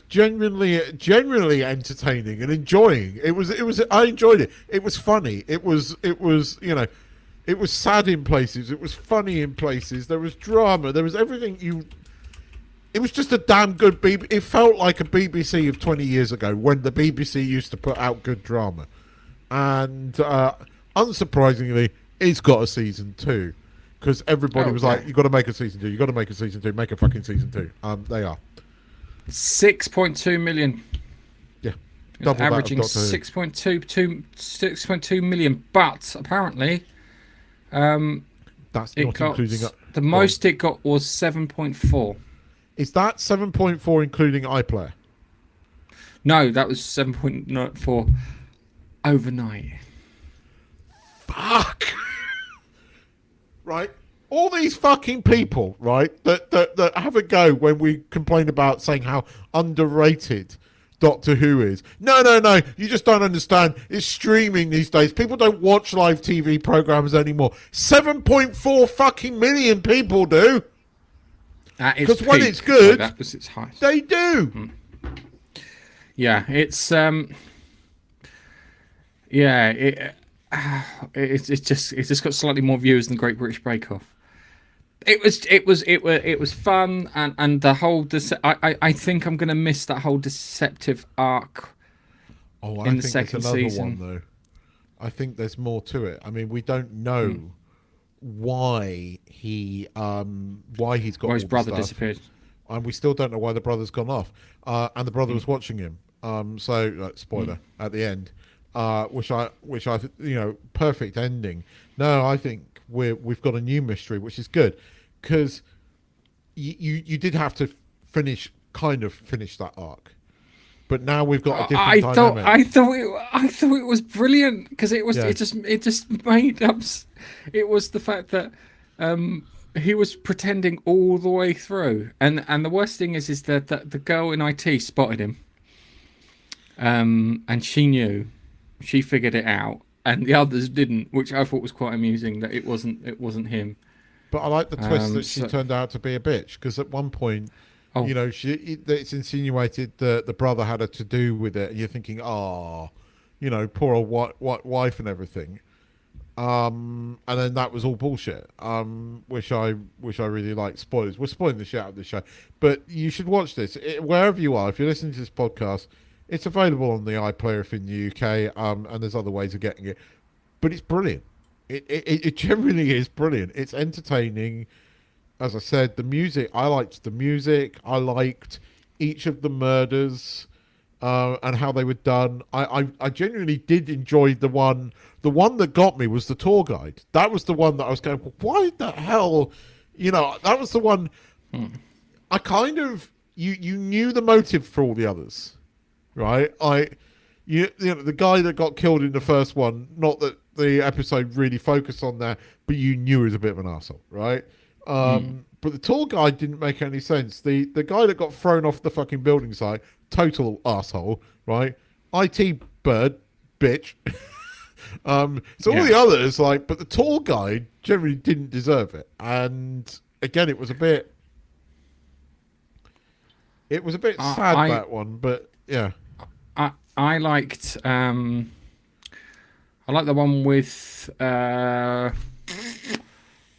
genuinely entertaining and enjoying. It was I enjoyed it. It was funny. It was it was sad in places. It was funny in places. There was drama. There was everything It was just a damn good BBC. It felt like a BBC of 20 years ago when the BBC used to put out good drama. And unsurprisingly, it's got a season 2. Because everybody was like, you've got to make a season 2. You've got to make a season 2. Make a fucking season 2. They are. 6.2 million. Yeah. It's Double averaging that of Doctor Who. 6.2 million. But apparently, That's not including... the most it got was 7.4. Is that 7.4 including iPlayer? No, that was 7.4 overnight. Fuck! Right? All these fucking people, right, that have a go when we complain about saying how underrated Doctor Who is. No, you just don't understand. It's streaming these days. People don't watch live TV programs anymore. 7.4 fucking million people do. Because when it's good, that was its highest. They do. Yeah, it's just got slightly more viewers than Great British Bake Off. It was fun, and the whole I think I'm gonna miss that whole deceptive arc. Oh, I in the think second there's another season. one though. I think there's more to it. I mean, we don't know why he's got Why his all the brother stuff. disappeared. And we still don't know why the brother's gone off. And the brother was watching him. Spoiler at the end, which I perfect ending. No, I think we've got a new mystery, which is good, because you did have to finish that arc, but now we've got a different dynamic. I thought it was brilliant, because it just made up. It was the fact that he was pretending all the way through, and the worst thing is that the girl in IT spotted him, and she figured it out, and the others didn't, which I thought was quite amusing, that it wasn't him. But I like the twist that she turned out to be a bitch, because at one point, it's insinuated that the brother had a to do with it, and you're thinking, poor old wife and everything. And then that was all bullshit. Which I really like. Spoilers. We're spoiling the shit out of the show, but you should watch this wherever you are. If you're listening to this podcast, it's available on the iPlayer if in the UK. And there's other ways of getting it, but it's brilliant. It generally is brilliant. It's entertaining. As I said, the music. I liked the music. I liked each of the murders. And how they were done. I genuinely did enjoy the one. The one that got me was the tour guide. That was the one that I was going, well, why the hell? That was the one. I kind of, you knew the motive for all the others, right? The guy that got killed in the first one, not that the episode really focused on that, but you knew he was a bit of an asshole, right? But the tour guide didn't make any sense. The guy that got thrown off the fucking building site, total asshole, right? IT bird, bitch. All the others, but the tour guide generally didn't deserve it. And again, it was a bit sad, that one, but yeah. I liked the one with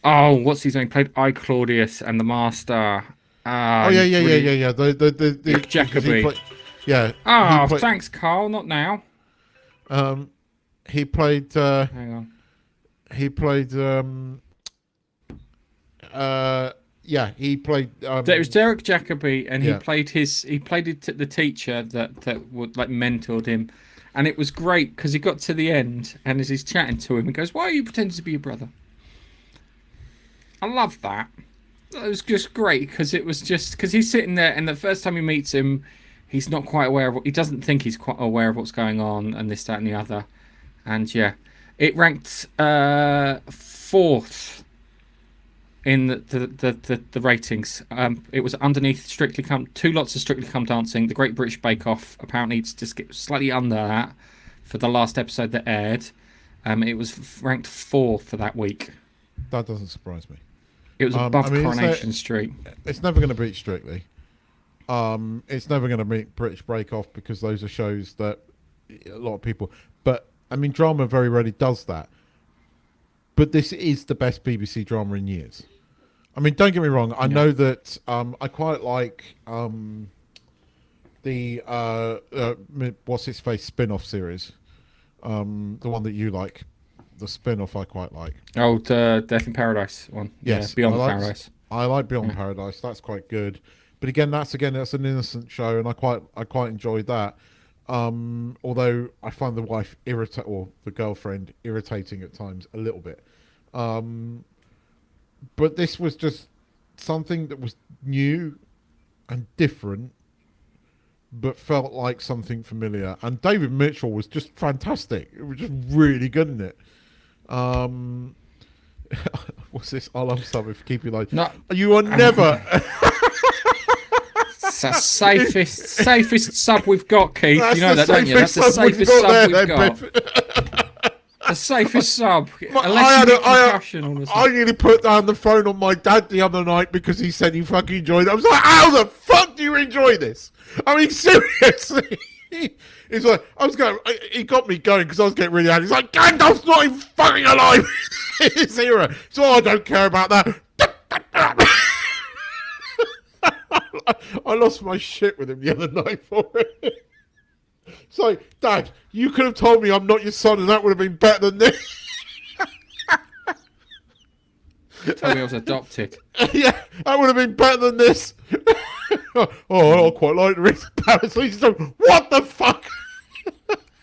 what's his name? Played I Claudius and the Master. Yeah. The Jacoby. Thanks, Carl. Not now. He played. Hang on. He played. He played. It was Derek Jacobi, and he played the teacher that would mentored him, and it was great because he got to the end, and as he's chatting to him, he goes, "Why are you pretending to be your brother?" I love that. It was just great because he's sitting there, and the first time he meets him, he's not quite aware of he doesn't think he's quite aware of what's going on, and this, that, and the other. And it ranked 4th in the ratings. It was underneath two lots of Strictly Come Dancing. The Great British Bake Off apparently it's just slightly under that for the last episode that aired. It was ranked 4th for that week. That doesn't surprise me. It was above Coronation Street. It's never going to beat Strictly. It's never going to beat British Bake Off because those are shows that a lot of people. But drama very rarely does that. But this is the best BBC drama in years. Don't get me wrong. I know that I quite like the what's his face spin-off series. The one that you like. The spin-off I quite like. Oh, the Death in Paradise one. Yes, Beyond Paradise. I like Beyond Paradise. That's quite good. But again, that's an innocent show, and I quite enjoyed that. Although I find the wife or the girlfriend irritating at times a little bit. But this was just something that was new and different, but felt like something familiar. And David Mitchell was just fantastic. It was just really good in it. What's this? I love something for keeping like. No, you are never. It's the safest sub we've got, Keith. You know that, don't you? That's the safest sub we've got. The safest sub. I nearly put down the phone on my dad the other night because he said he fucking enjoyed it. I was like, how the fuck do you enjoy this? Seriously. He's like, he got me going because I was getting really angry. He's like, Gandalf's not even fucking alive in this era. So I don't care about that. I lost my shit with him the other night for it. It's like, Dad, you could have told me I'm not your son and that would have been better than this. Told me I was adopted. Yeah, that would have been better than this. Oh, I quite like the Rings of Power season 2. What the fuck?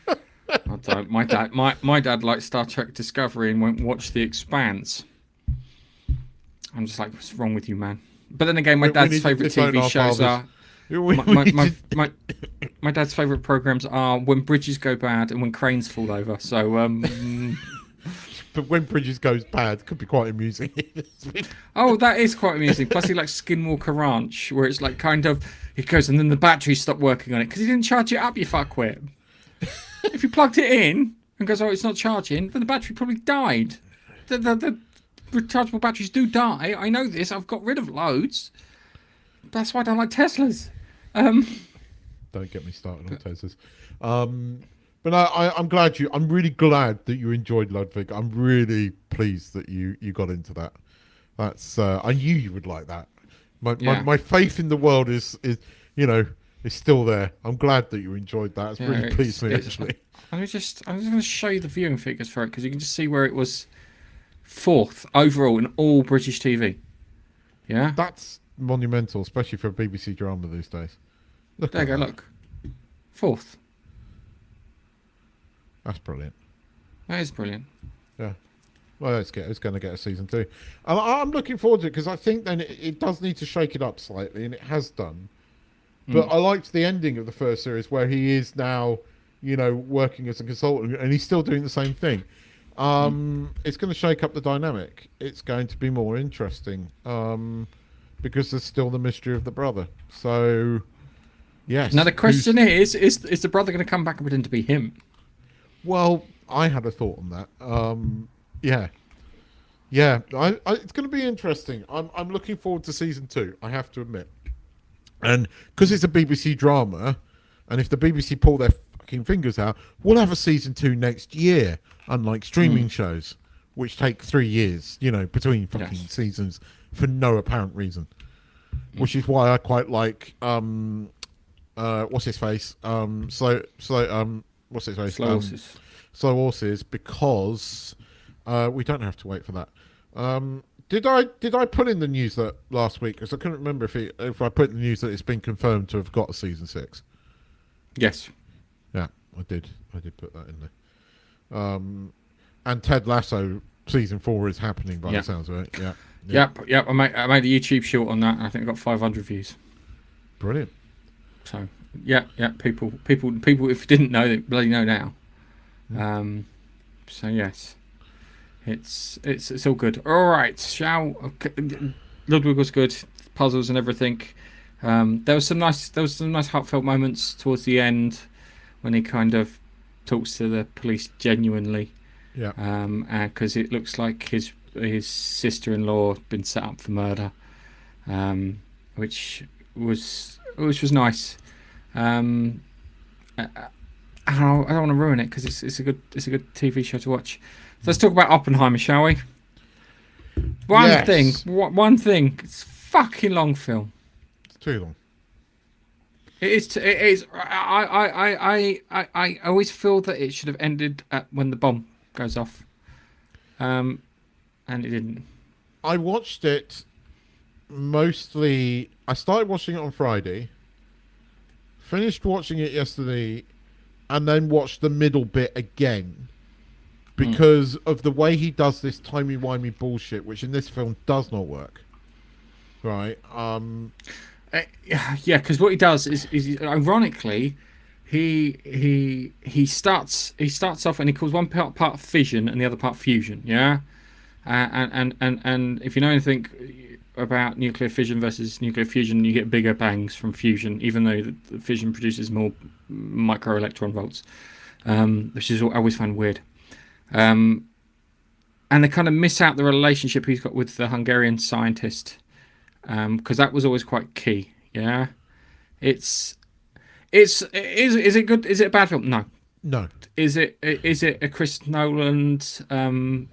I don't. My dad liked Star Trek Discovery and won't watch The Expanse. I'm just like, what's wrong with you, man? But then again, my dad's favourite TV shows are. My dad's favourite programs are When Bridges Go Bad and When Cranes Fall Over. So, But When Bridges Goes Bad could be quite amusing. oh, that is quite amusing. Plus, he likes Skinwalker Ranch, where it's like kind of he goes and then the battery stopped working on it because he didn't charge it up. You fuckwit. If you plugged it in and goes, oh, it's not charging, then the battery probably died. The rechargeable batteries do die. I know this. I've got rid of loads. That's why I don't like Teslas. Don't get me started on Teslas. But I'm glad I'm really glad that you enjoyed Ludwig. I'm really pleased that you got into that. That's I knew you would like that. My faith in the world is still there. I'm glad that you enjoyed that. It's really pleased me actually. I'm just going to show you the viewing figures for it because you can just see where it was 4th overall in all British TV. Yeah, that's monumental, especially for a BBC drama these days. Look there you go. that. Look, 4th. That's brilliant. That is brilliant. Yeah. Well, it's going to get a season 2. I'm looking forward to it because I think then it does need to shake it up slightly, and it has done. But I liked the ending of the first series where he is now, working as a consultant, and he's still doing the same thing. It's going to shake up the dynamic. It's going to be more interesting because there's still the mystery of the brother. So, yes. Now the question is the brother going to come back and pretend to be him? Well, I had a thought on that. Yeah. It's going to be interesting. I'm looking forward to season 2. I have to admit, and because it's a BBC drama, and if the BBC pull their fucking fingers out, we'll have a season 2 next year. Unlike streaming shows, which take 3 years, between fucking seasons for no apparent reason, which is why I quite like what's his face, Slow Horses, because we don't have to wait for that. Did I put in the news that last week? Because I couldn't remember if I put in the news that it's been confirmed to have got a season 6. Yes. Yeah, I did put that in there. And Ted Lasso season 4 is happening by the sounds of it. Yeah. Yep. I made a YouTube short on that, and I think I got 500 views. Brilliant. So yeah. People. If you didn't know, they bloody know now. So yes, it's all good. All right, Ludwig was good, puzzles and everything. There was some nice heartfelt moments towards the end when he kind of talks to the police genuinely. Yeah. Because it looks like his sister-in-law had been set up for murder, which was nice. I don't want to ruin it because it's a good TV show to watch. So let's talk about Oppenheimer, shall we? One thing. It's a fucking long film. It's too long. It is. I always feel that it should have ended when the bomb goes off, and it didn't. I watched it mostly. I started watching it on Friday, finished watching it yesterday, and then watched the middle bit again because of the way he does this timey-wimey bullshit, which in this film does not work. Right. Yeah, because what he does is ironically, he starts off and he calls one part fission and the other part fusion. Yeah, and if you know anything about nuclear fission versus nuclear fusion, you get bigger bangs from fusion, even though the fission produces more micro electron volts, which is what I always find weird. And they kind of miss out the relationship he's got with the Hungarian scientist. Because that was always quite key. Yeah, is it good? Is it a bad film? No. Is it a Chris Nolan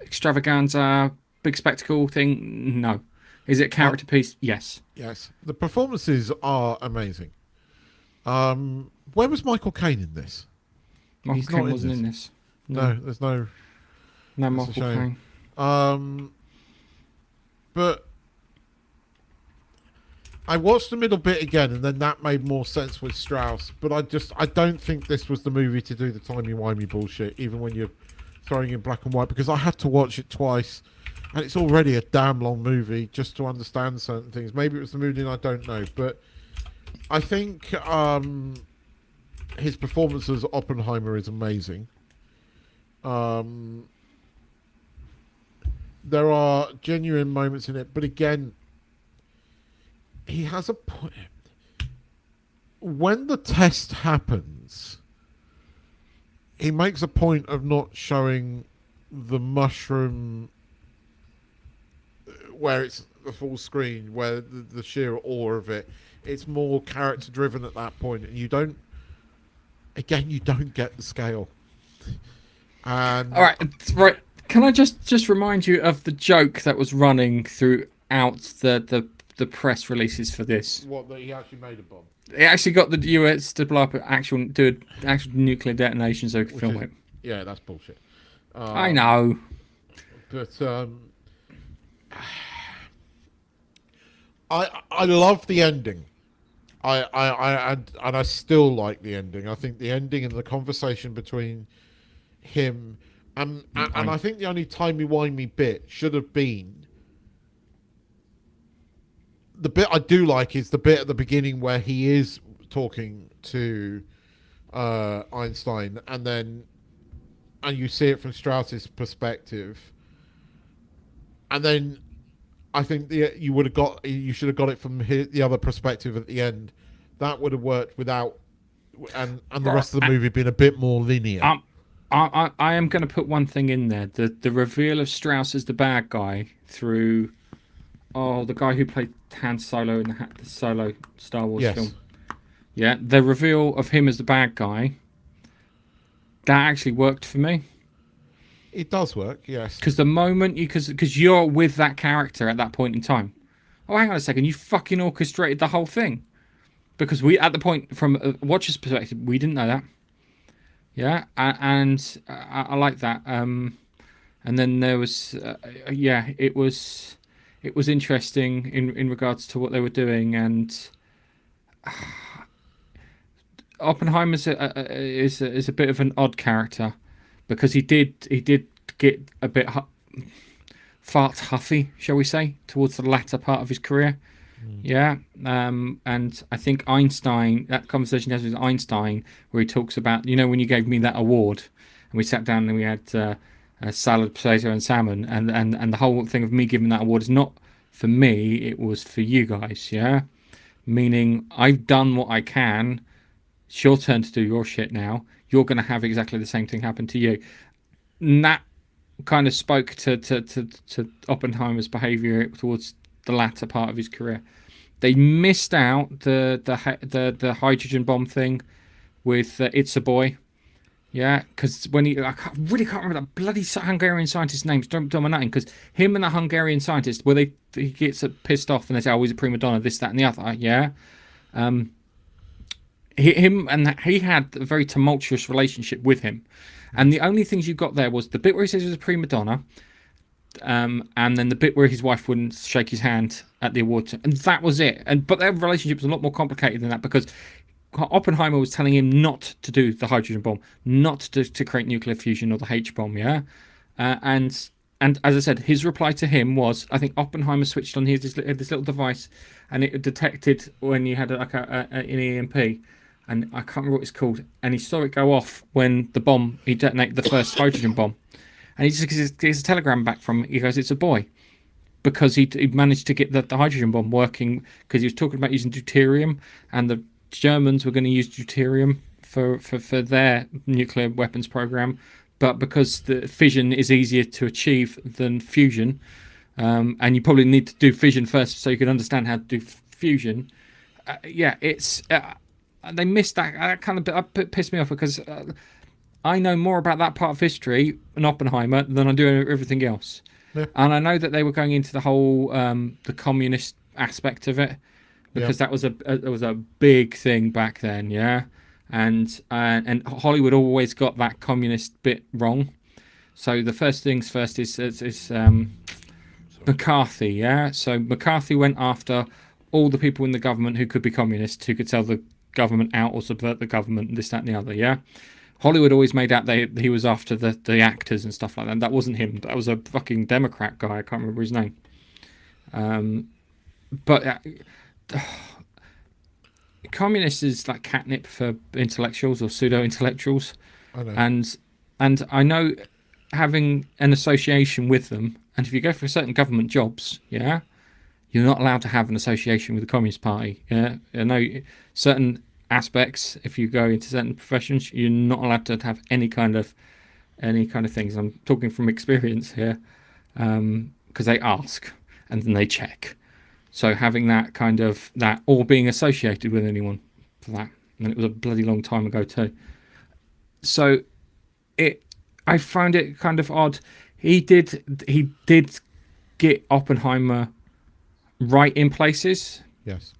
extravaganza, big spectacle thing? No. Is it a character piece? Yes. The performances are amazing. Where was Michael Caine in this? Michael Caine wasn't in this. No, there's no Michael Caine. But I watched the middle bit again, and then that made more sense with Strauss. But I don't think this was the movie to do the timey-wimey bullshit, even when you're throwing in black and white, because I had to watch it twice, and it's already a damn long movie just to understand certain things. Maybe it was the mood, I don't know. But I think his performance as Oppenheimer is amazing. There are genuine moments in it, but again, he has a point. When the test happens, he makes a point of not showing the mushroom where it's the full screen, where the sheer awe of it. It's more character driven at that point, and you don't get the scale. And all right. Can I just remind you of the joke that was running throughout the press releases for this? What, that he actually made a bomb? It actually got the US to blow up do an actual nuclear detonation so they could film it. Yeah, that's bullshit. I know. But I love the ending. I still like the ending. I think the ending and the conversation between him and I think the only timey-wimey bit should have been the bit I do like is the bit at the beginning where he is talking to Einstein, and you see it from Strauss's perspective, and then I think you should have got it from the other perspective at the end. That would have worked without and the rest of the movie being a bit more linear. I am going to put one thing in there: the reveal of Strauss as the bad guy through the guy who played Han Solo in the Solo Star Wars film. Yeah, the reveal of him as the bad guy, that actually worked for me. It does work, yes. Because the moment because you're with that character at that point in time. Oh, hang on a second, you fucking orchestrated the whole thing. Because we, at the point, from a watcher's perspective, we didn't know that. Yeah, and I like that. And then there was, it was interesting in regards to what they were doing, and Oppenheimer is a bit of an odd character because he did get a bit fart huffy, shall we say, towards the latter part of his career. Yeah, and I think Einstein, that conversation he has with Einstein, where he talks about, when you gave me that award, and we sat down and we had a salad, potato, and salmon, and the whole thing of me giving that award is not for me, it was for you guys, yeah? Meaning, I've done what I can, it's your turn to do your shit now, you're going to have exactly the same thing happen to you. And that kind of spoke to Oppenheimer's behaviour towards the latter part of his career. They missed out the hydrogen bomb thing with It's a Boy. Yeah, because when I really can't remember that bloody Hungarian scientist's name. Don't my name, because him and the Hungarian scientist, where he gets pissed off and they say, "Oh, he's a prima donna," this, that, and the other. Yeah, he had a very tumultuous relationship with him, and the only things you got there was the bit where he says he was a prima donna, and then the bit where his wife wouldn't shake his hand at the award, and that was it. But their relationship was a lot more complicated than that, because Oppenheimer was telling him not to do the hydrogen bomb, not to create nuclear fusion or the H bomb, yeah? And as I said, his reply to him was, I think Oppenheimer switched on this little device, and it detected when you had an EMP, and I can't remember what it's called, and he saw it go off when he detonated the first hydrogen bomb. And he just gets a telegram back from, he goes, "It's a boy." Because he managed to get the hydrogen bomb working, because he was talking about using deuterium, and the Germans were going to use deuterium for their nuclear weapons program, but because the fission is easier to achieve than fusion, and you probably need to do fission first so you can understand how to do fusion. It's they missed that kind of bit. That pissed me off, because I know more about that part of history in Oppenheimer than I do everything else. Yeah. And I know that they were going into the whole the communist aspect of it, because that was a big thing back then, yeah. And Hollywood always got that communist bit wrong. So the first things first is McCarthy, yeah? So McCarthy went after all the people in the government who could be communists, who could tell the government out or subvert the government, this, that, and the other, yeah? Hollywood always made out he was after the actors and stuff like that. That wasn't him. That was a fucking Democrat guy. I can't remember his name. But communists is like catnip for intellectuals or pseudo-intellectuals. I know. And I know having an association with them, and if you go for certain government jobs, yeah, you're not allowed to have an association with the Communist Party. Yeah, I know certain aspects. If you go into certain professions, you're not allowed to have any kind of things. I'm talking from experience here, because they ask and then they check. So having that kind of that, or being associated with anyone for that, and it was a bloody long time ago too. So I found it kind of odd. He did get Oppenheimer right in places. Yes.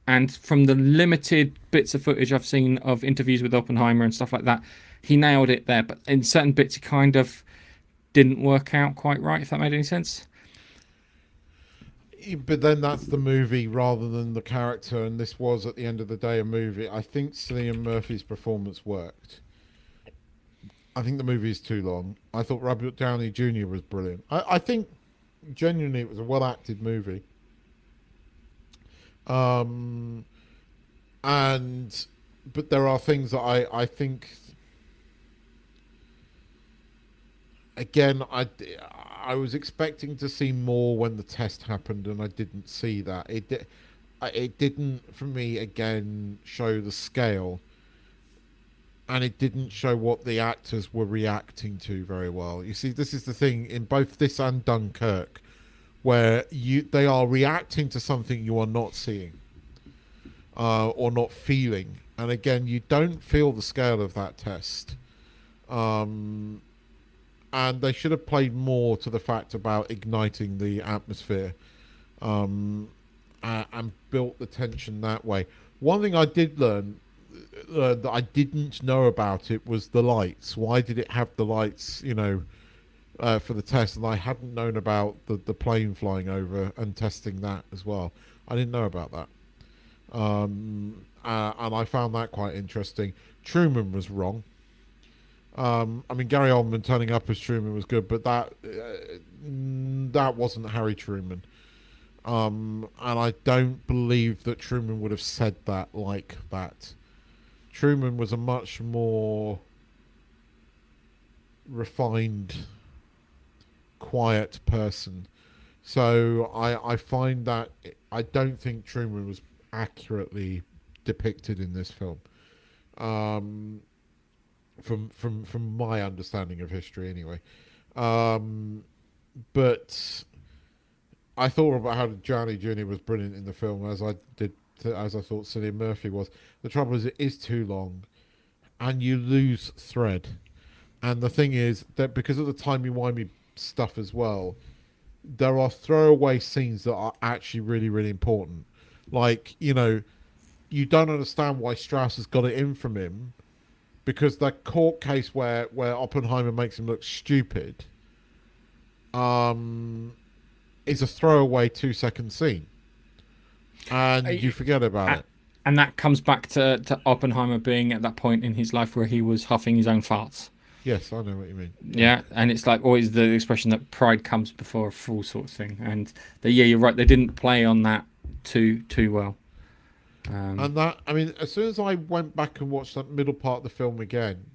And from the limited bits of footage I've seen of interviews with Oppenheimer and stuff like that, he nailed it there. But in certain bits, he kind of didn't work out quite right, if that made any sense. But then that's the movie rather than the character, and this was, at the end of the day, a movie. I think Cillian Murphy's performance worked. I think the movie is too long. I thought Robert Downey Jr. was brilliant. I think, genuinely, it was a well-acted movie. But there are things that I think, again, I was expecting to see more when the test happened, and I didn't see that. It didn't, for me, again, show the scale, and it didn't show what the actors were reacting to very well. You see, this is the thing in both this and Dunkirk, where they are reacting to something you are not seeing or not feeling. And again, you don't feel the scale of that test. And they should have played more to the fact about igniting the atmosphere and built the tension that way. One thing I did learn that I didn't know about it was the lights. Why did it have the lights, for the test? And I hadn't known about the plane flying over and testing that as well. I didn't know about that. And I found that quite interesting. Truman was wrong. I mean, Gary Oldman turning up as Truman was good, but that wasn't Harry Truman. And I don't believe that Truman would have said that like that. Truman was a much more refined, quiet person. So I find that I don't think Truman was accurately depicted in this film. From my understanding of history anyway. But I thought about how Downey Jr. was brilliant in the film, as I thought Cillian Murphy was. The trouble is, it is too long, and you lose thread. And the thing is that because of the timey-wimey stuff as well, there are throwaway scenes that are actually really, really important. Like, you don't understand why Strauss has got it in from him, because that court case where Oppenheimer makes him look stupid is a throwaway 2-second scene. And you forget about it. And that comes back to Oppenheimer being at that point in his life where he was huffing his own farts. Yes, I know what you mean. Yeah, and it's like always the expression that pride comes before a fall sort of thing. And you're right, they didn't play on that too well. And that, I mean, as soon as I went back and watched that middle part of the film again,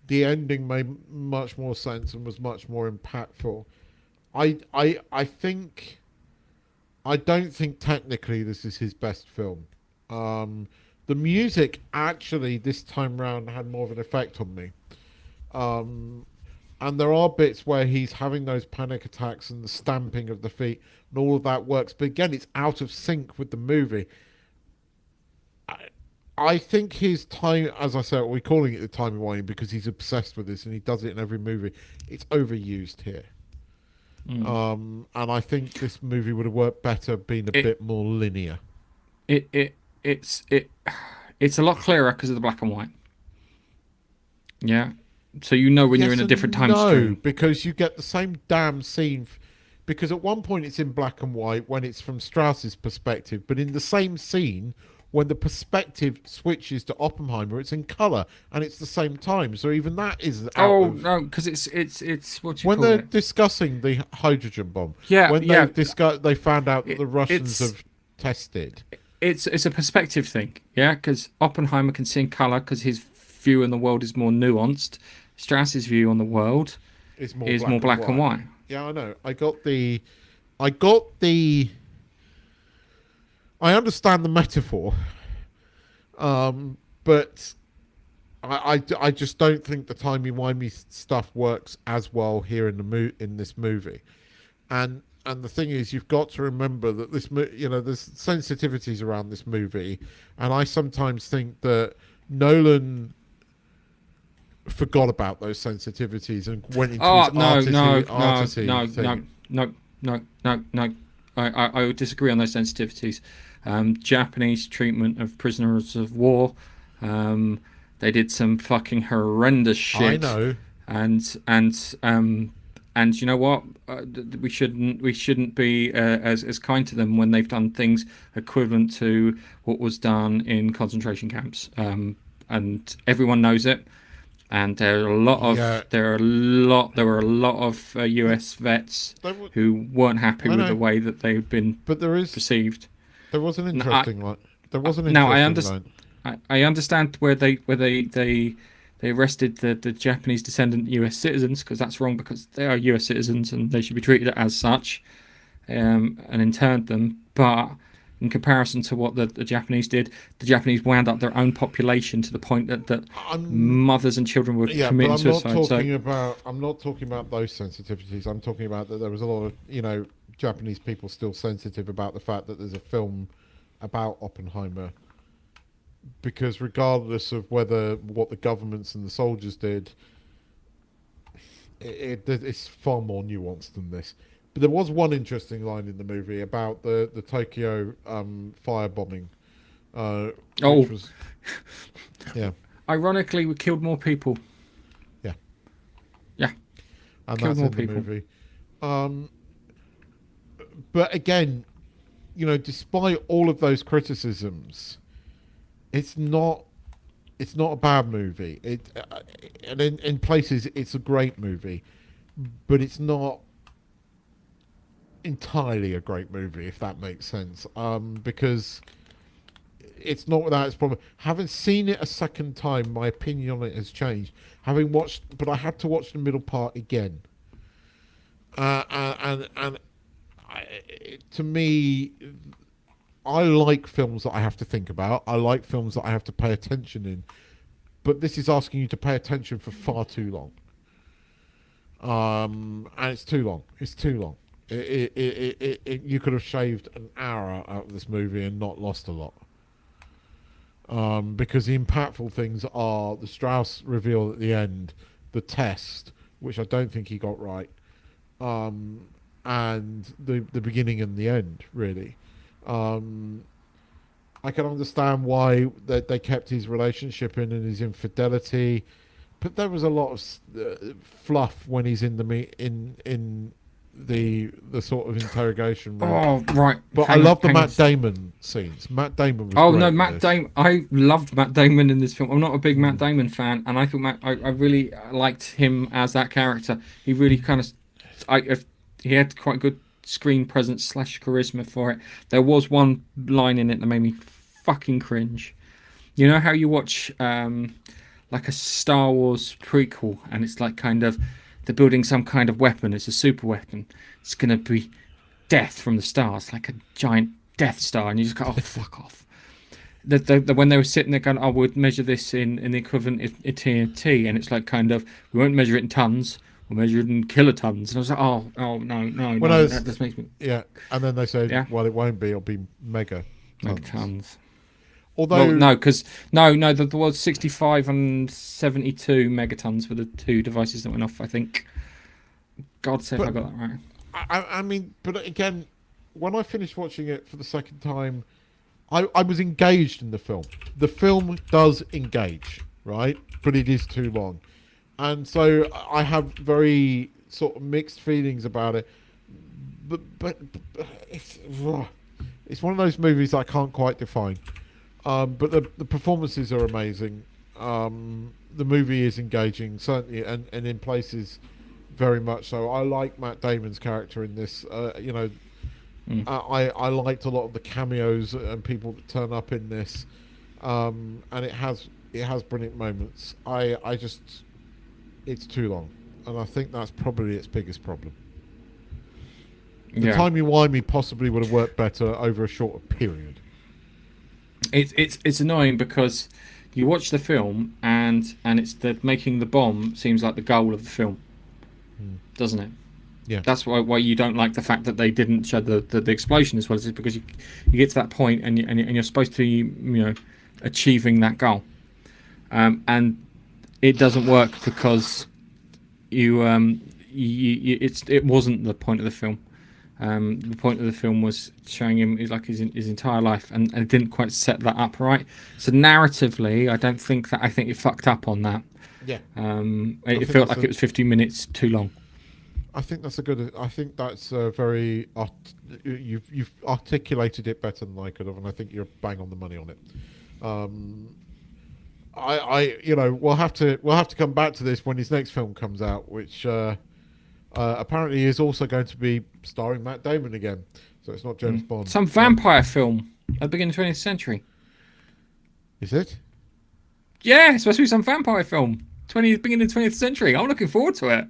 the ending made much more sense and was much more impactful. I don't think technically this is his best film. The music actually this time round had more of an effect on me. And there are bits where he's having those panic attacks and the stamping of the feet and all of that works. But again, it's out of sync with the movie. I think his time, as I said, we're calling it the timey-wimey because he's obsessed with this and he does it in every movie. It's overused here. And I think this movie would have worked better being a bit more linear. It's a lot clearer because of the black and white. Yeah. So when you're in a different time stream. Because you get the same damn scene. because at one point it's in black and white when it's from Strauss's perspective, but in the same scene, when the perspective switches to Oppenheimer, it's in color, and it's the same time. So even that is no, because it's what you when call they're it. discussing the hydrogen bomb. Yeah, when yeah. they found out that the Russians have tested. It's a perspective thing, yeah, because Oppenheimer can see in color because his view on the world is more nuanced. Strauss's view on the world is more black and white. Yeah, I know. I understand the metaphor, but I just don't think the timey-wimey stuff works as well here in this movie, and the thing is, you've got to remember that there's sensitivities around this movie, and I sometimes think that Nolan forgot about those sensitivities and went into no. I would disagree on those sensitivities. Japanese treatment of prisoners of war. They did some fucking horrendous shit. I know. And you know what? We shouldn't be as kind to them when they've done things equivalent to what was done in concentration camps. And everyone knows it. And there were a lot of US vets who weren't happy with the way that they've been perceived. There was an interesting line. I understand where they arrested the Japanese descendant US citizens, because that's wrong, because they are US citizens and they should be treated as such, and interned them. But in comparison to what the Japanese did, the Japanese wound up their own population to the point that mothers and children were committing suicide. I'm not talking about those sensitivities. I'm talking about that there was a lot of Japanese people still sensitive about the fact that there's a film about Oppenheimer, because regardless of what the governments and the soldiers did, it's far more nuanced than this. But there was one interesting line in the movie about the Tokyo firebombing. Which was, yeah. Ironically, we killed more people. Yeah. Yeah. And killed that's more in people. The movie. But again, despite all of those criticisms, it's not a bad movie. And in places it's a great movie, but it's not entirely a great movie, if that makes sense, because it's not without its problem. Having seen it a second time, my opinion on it has changed. But I had to watch the middle part again, to me, I like films that I have to think about. I like films that I have to pay attention in, but this is asking you to pay attention for far too long, and it's too long. It's too long. You could have shaved an hour out of this movie and not lost a lot. Because the impactful things are the Strauss reveal at the end, the test, which I don't think he got right, and the beginning and the end, really. I can understand why they kept his relationship in and his infidelity, but there was a lot of fluff when he's in the sort of interrogation room. Oh, right. But I love the Matt Damon scenes. Matt Damon was great. No, Matt Damon. I loved Matt Damon in this film. I'm not a big Matt Damon fan, and I thought I really liked him as that character. He really kind of, he had quite good screen presence / charisma for it. There was one line in it that made me fucking cringe. You know how you watch like a Star Wars prequel, and it's like kind of, they're building some kind of weapon. It's a super weapon. It's going to be death from the stars, like a giant Death Star. And you just go, oh, fuck off. When they were sitting there going, oh, we'll measure this in the equivalent of TNT. And it's like kind of, we won't measure it in tons. We'll measure it in kilotons. And I was like, oh, no. That just makes me... Yeah. And then they said, well, it won't be. It'll be megatons. Although there was 65 and 72 megatons for the two devices that went off, I think. God save, I got that right. I mean, but again, when I finished watching it for the second time, I was engaged in the film. The film does engage, right? But it is too long. And so I have very sort of mixed feelings about it. but it's one of those movies I can't quite define. But the performances are amazing. The movie is engaging, certainly, and in places very much so. I like Matt Damon's character in this. I liked a lot of the cameos and people that turn up in this, and it has brilliant moments. I just, it's too long, and I think that's probably its biggest problem. The timey-wimey possibly would have worked better over a shorter period. It's annoying because you watch the film and it's making the bomb seems like the goal of the film, doesn't it? Yeah. That's why you don't like the fact that they didn't show the explosion as well, as because you get to that point and you're supposed to be achieving that goal, and it doesn't work because it wasn't the point of the film. The point of the film was showing him his entire life, and it didn't quite set that up right. So narratively, I think it fucked up on that. Yeah. It felt like it was 50 minutes too long. I think that's very. You've articulated it better than I could have, and I think you're bang on the money on it. We'll have to come back to this when his next film comes out, which. Apparently is also going to be starring Matt Damon again, so it's not James Bond. Some vampire film at the beginning of the 20th century. Is it? Yeah, it's supposed to be some vampire film. Beginning of the 20th century. I'm looking forward to it.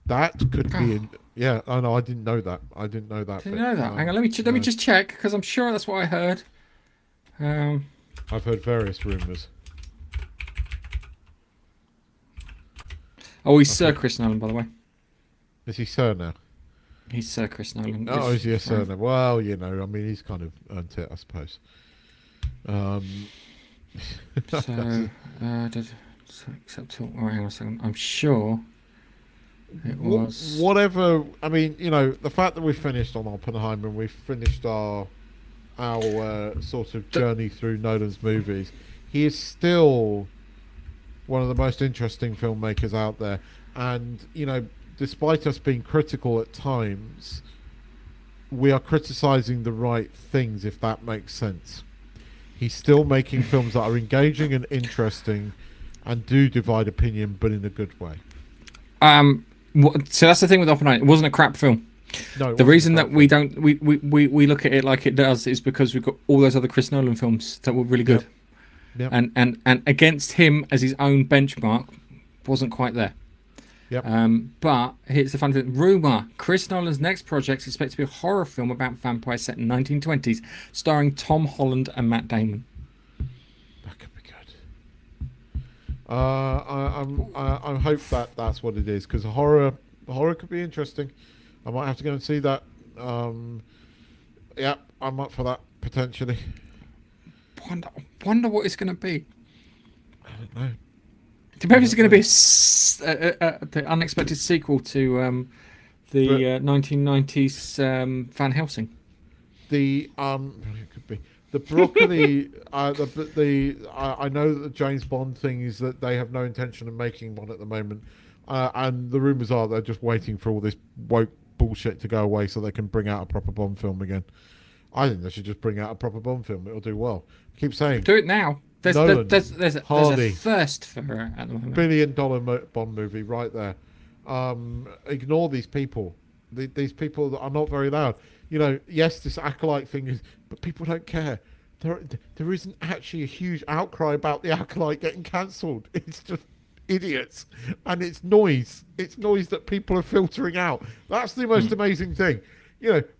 That could be. Yeah, I know. I didn't know that. Didn't know that. Hang on, let me just check because I'm sure that's what I heard. I've heard various rumours. Oh, he's Sir Chris Nolan, by the way. Is he Sir now? He's Sir Chris Nolan. Oh, is he a Sir now? Well, I mean, he's kind of earned it, I suppose. Hang on a second. I'm sure it was. Whatever. I mean, the fact that we finished on Oppenheimer and we finished our sort of journey through Nolan's movies, he is still one of the most interesting filmmakers out there, and despite us being critical at times, we are criticizing the right things, if that makes sense. He's still making films that are engaging and interesting and do divide opinion, but in a good way. So that's the thing with Oppenheimer. It wasn't a crap film. No, the reason that we don't we look at it like it does is because we've got all those other Chris Nolan films that were really good. Yep. And against him as his own benchmark wasn't quite there. Yep. But here's the fun thing. Rumour: Chris Nolan's next project is expected to be a horror film about vampires set in 1920s, starring Tom Holland and Matt Damon. That could be good. I hope that's what it is, because horror could be interesting. I might have to go and see that. Yeah, I'm up for that potentially. Wonder what it's going to be. I don't know. Maybe it's going to be the unexpected sequel to the 1990s Van Helsing. It could be the broccoli. I know that the James Bond thing is that they have no intention of making one at the moment, and the rumours are they're just waiting for all this woke bullshit to go away so they can bring out a proper Bond film again. I think they should just bring out a proper Bond film. It'll do well. Keep saying. Do it now. There's a thirst for it at the moment. $1 billion Bond movie right there. Ignore these people. These people that are not very loud. Yes, this acolyte thing is, but people don't care. There isn't actually a huge outcry about the acolyte getting cancelled. It's just idiots, and it's noise. It's noise that people are filtering out. That's the most amazing thing.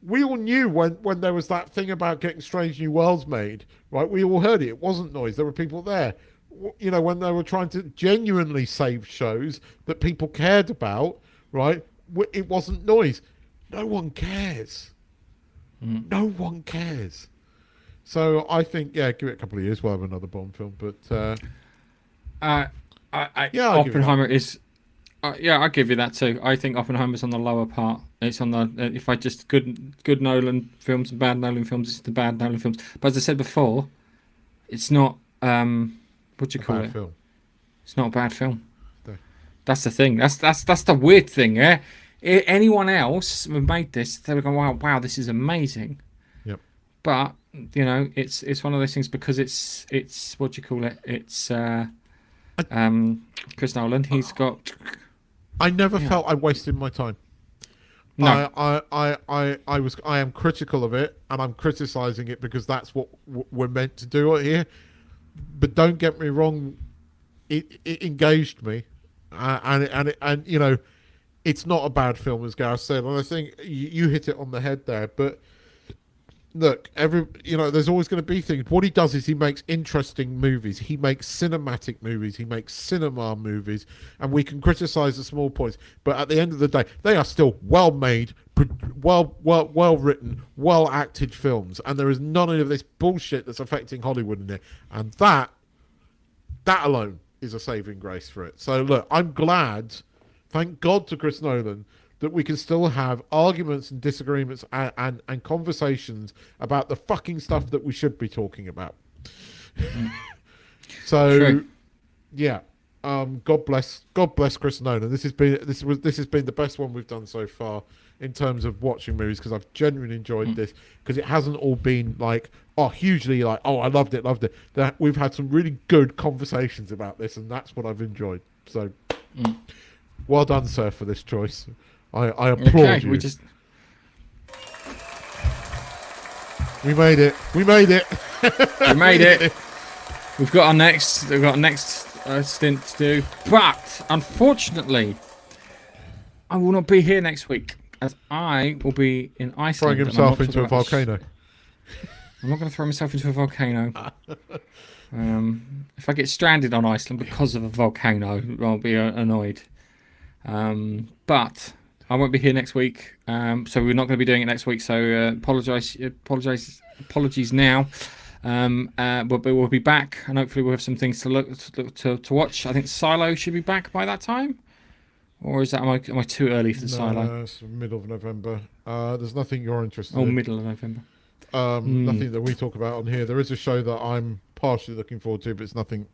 We all knew when there was that thing about getting Strange New Worlds made, right? We all heard it. It wasn't noise. There were people there. When they were trying to genuinely save shows that people cared about, right? It wasn't noise. No one cares. No one cares. So I think, give it a couple of years, we'll have another Bond film. But Oppenheimer is. I'll give you that too. I think Oppenheimer's on the lower part. It's on the if I just good Nolan films and bad Nolan films, it's the bad Nolan films. But as I said before, it's not what do you call it? Film. It's not a bad film. No. That's the thing. That's the weird thing. Yeah, anyone else who made this, they would go, wow, this is amazing. Yep. But it's one of those things because it's what do you call it? It's Chris Nolan. He's got. I never felt I wasted my time. No. I am critical of it, and I'm criticizing it because that's what we're meant to do here. But don't get me wrong, it engaged me, and it's not a bad film, as Gareth said, and I think you hit it on the head there. But look, there's always going to be things. What he does is he makes interesting movies. He makes cinematic movies. He makes cinema movies, and we can criticize the small points. But at the end of the day, they are still well made, well written, well acted films, and there is none of this bullshit that's affecting Hollywood in it. And that alone is a saving grace for it. So look, I'm glad, thank God to Chris Nolan, that we can still have arguments and disagreements and conversations about the fucking stuff that we should be talking about. So, True. Yeah, God bless Chris Nolan. This has been the best one we've done so far in terms of watching movies, because I've genuinely enjoyed this, because it hasn't all been like hugely like I loved it. That we've had some really good conversations about this, and that's what I've enjoyed. So, well done, sir, for this choice. I applaud you. We made it. We made it. We've got our next stint to do, but unfortunately, I will not be here next week, as I will be in Iceland. Throwing himself into a volcano. I'm not going to throw myself into a volcano. If I get stranded on Iceland because of a volcano, I'll be annoyed. But I won't be here next week, so we're not going to be doing it next week. So apologies now. But we'll be back, and hopefully we'll have some things to watch. I think Silo should be back by that time, or is that am I too early for the Silo? No, it's middle of November. There's nothing you're interested in. Oh, middle of November. Nothing that we talk about on here. There is a show that I'm partially looking forward to, but it's nothing.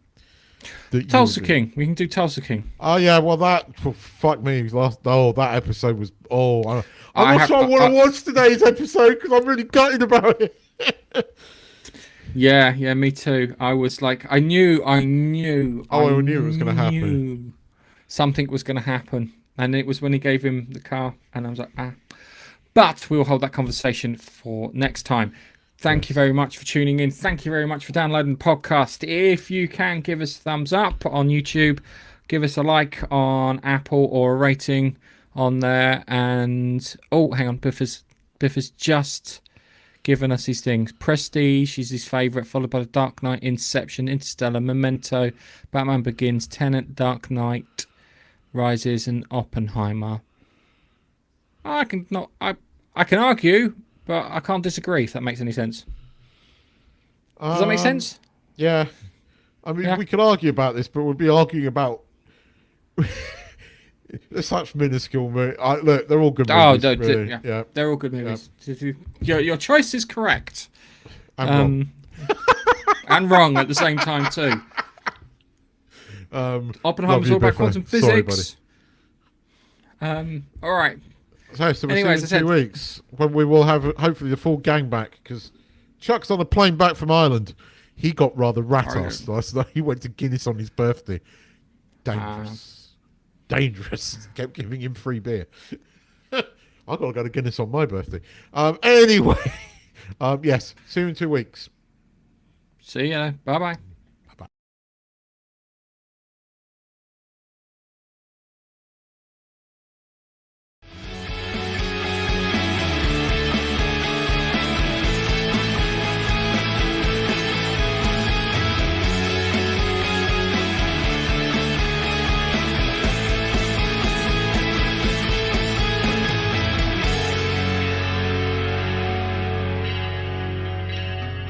Tulsa King. We can do Tulsa King. Oh yeah, well fuck me. That episode was. I'm not sure I want to watch today's episode because I'm really gutted about it. Yeah, me too. I was like, I knew. I knew it was going to happen. Something was going to happen, and it was when he gave him the car, and I was like, But we will hold that conversation for next time. Thank you very much for tuning in. Thank you very much for downloading the podcast. If you can, give us a thumbs up on YouTube, give us a like on Apple, or a rating on there. And hang on, Biff has just given us his things. Prestige is his favourite, followed by The Dark Knight, Inception, Interstellar, Memento, Batman Begins, Tenet, Dark Knight Rises, and Oppenheimer. I can argue, but I can't disagree, if that makes any sense. Does that make sense? Yeah. I mean, we could argue about this, but we'd be arguing about such minuscule movies. Look, they're all good movies. Really. Yeah. They're all good movies. Yeah. Your choice is correct. And wrong. And wrong at the same time, too. Oppenheimer's all about quantum physics. Sorry, buddy. All right. So we'll see you in 2 weeks when we will have hopefully the full gang back, because Chuck's on a plane back from Ireland. He got rather rat-assed last night. He went to Guinness on his birthday. Dangerous. Kept giving him free beer. I've got to go to Guinness on my birthday. Anyway, yes, see you in 2 weeks. See you. Bye-bye.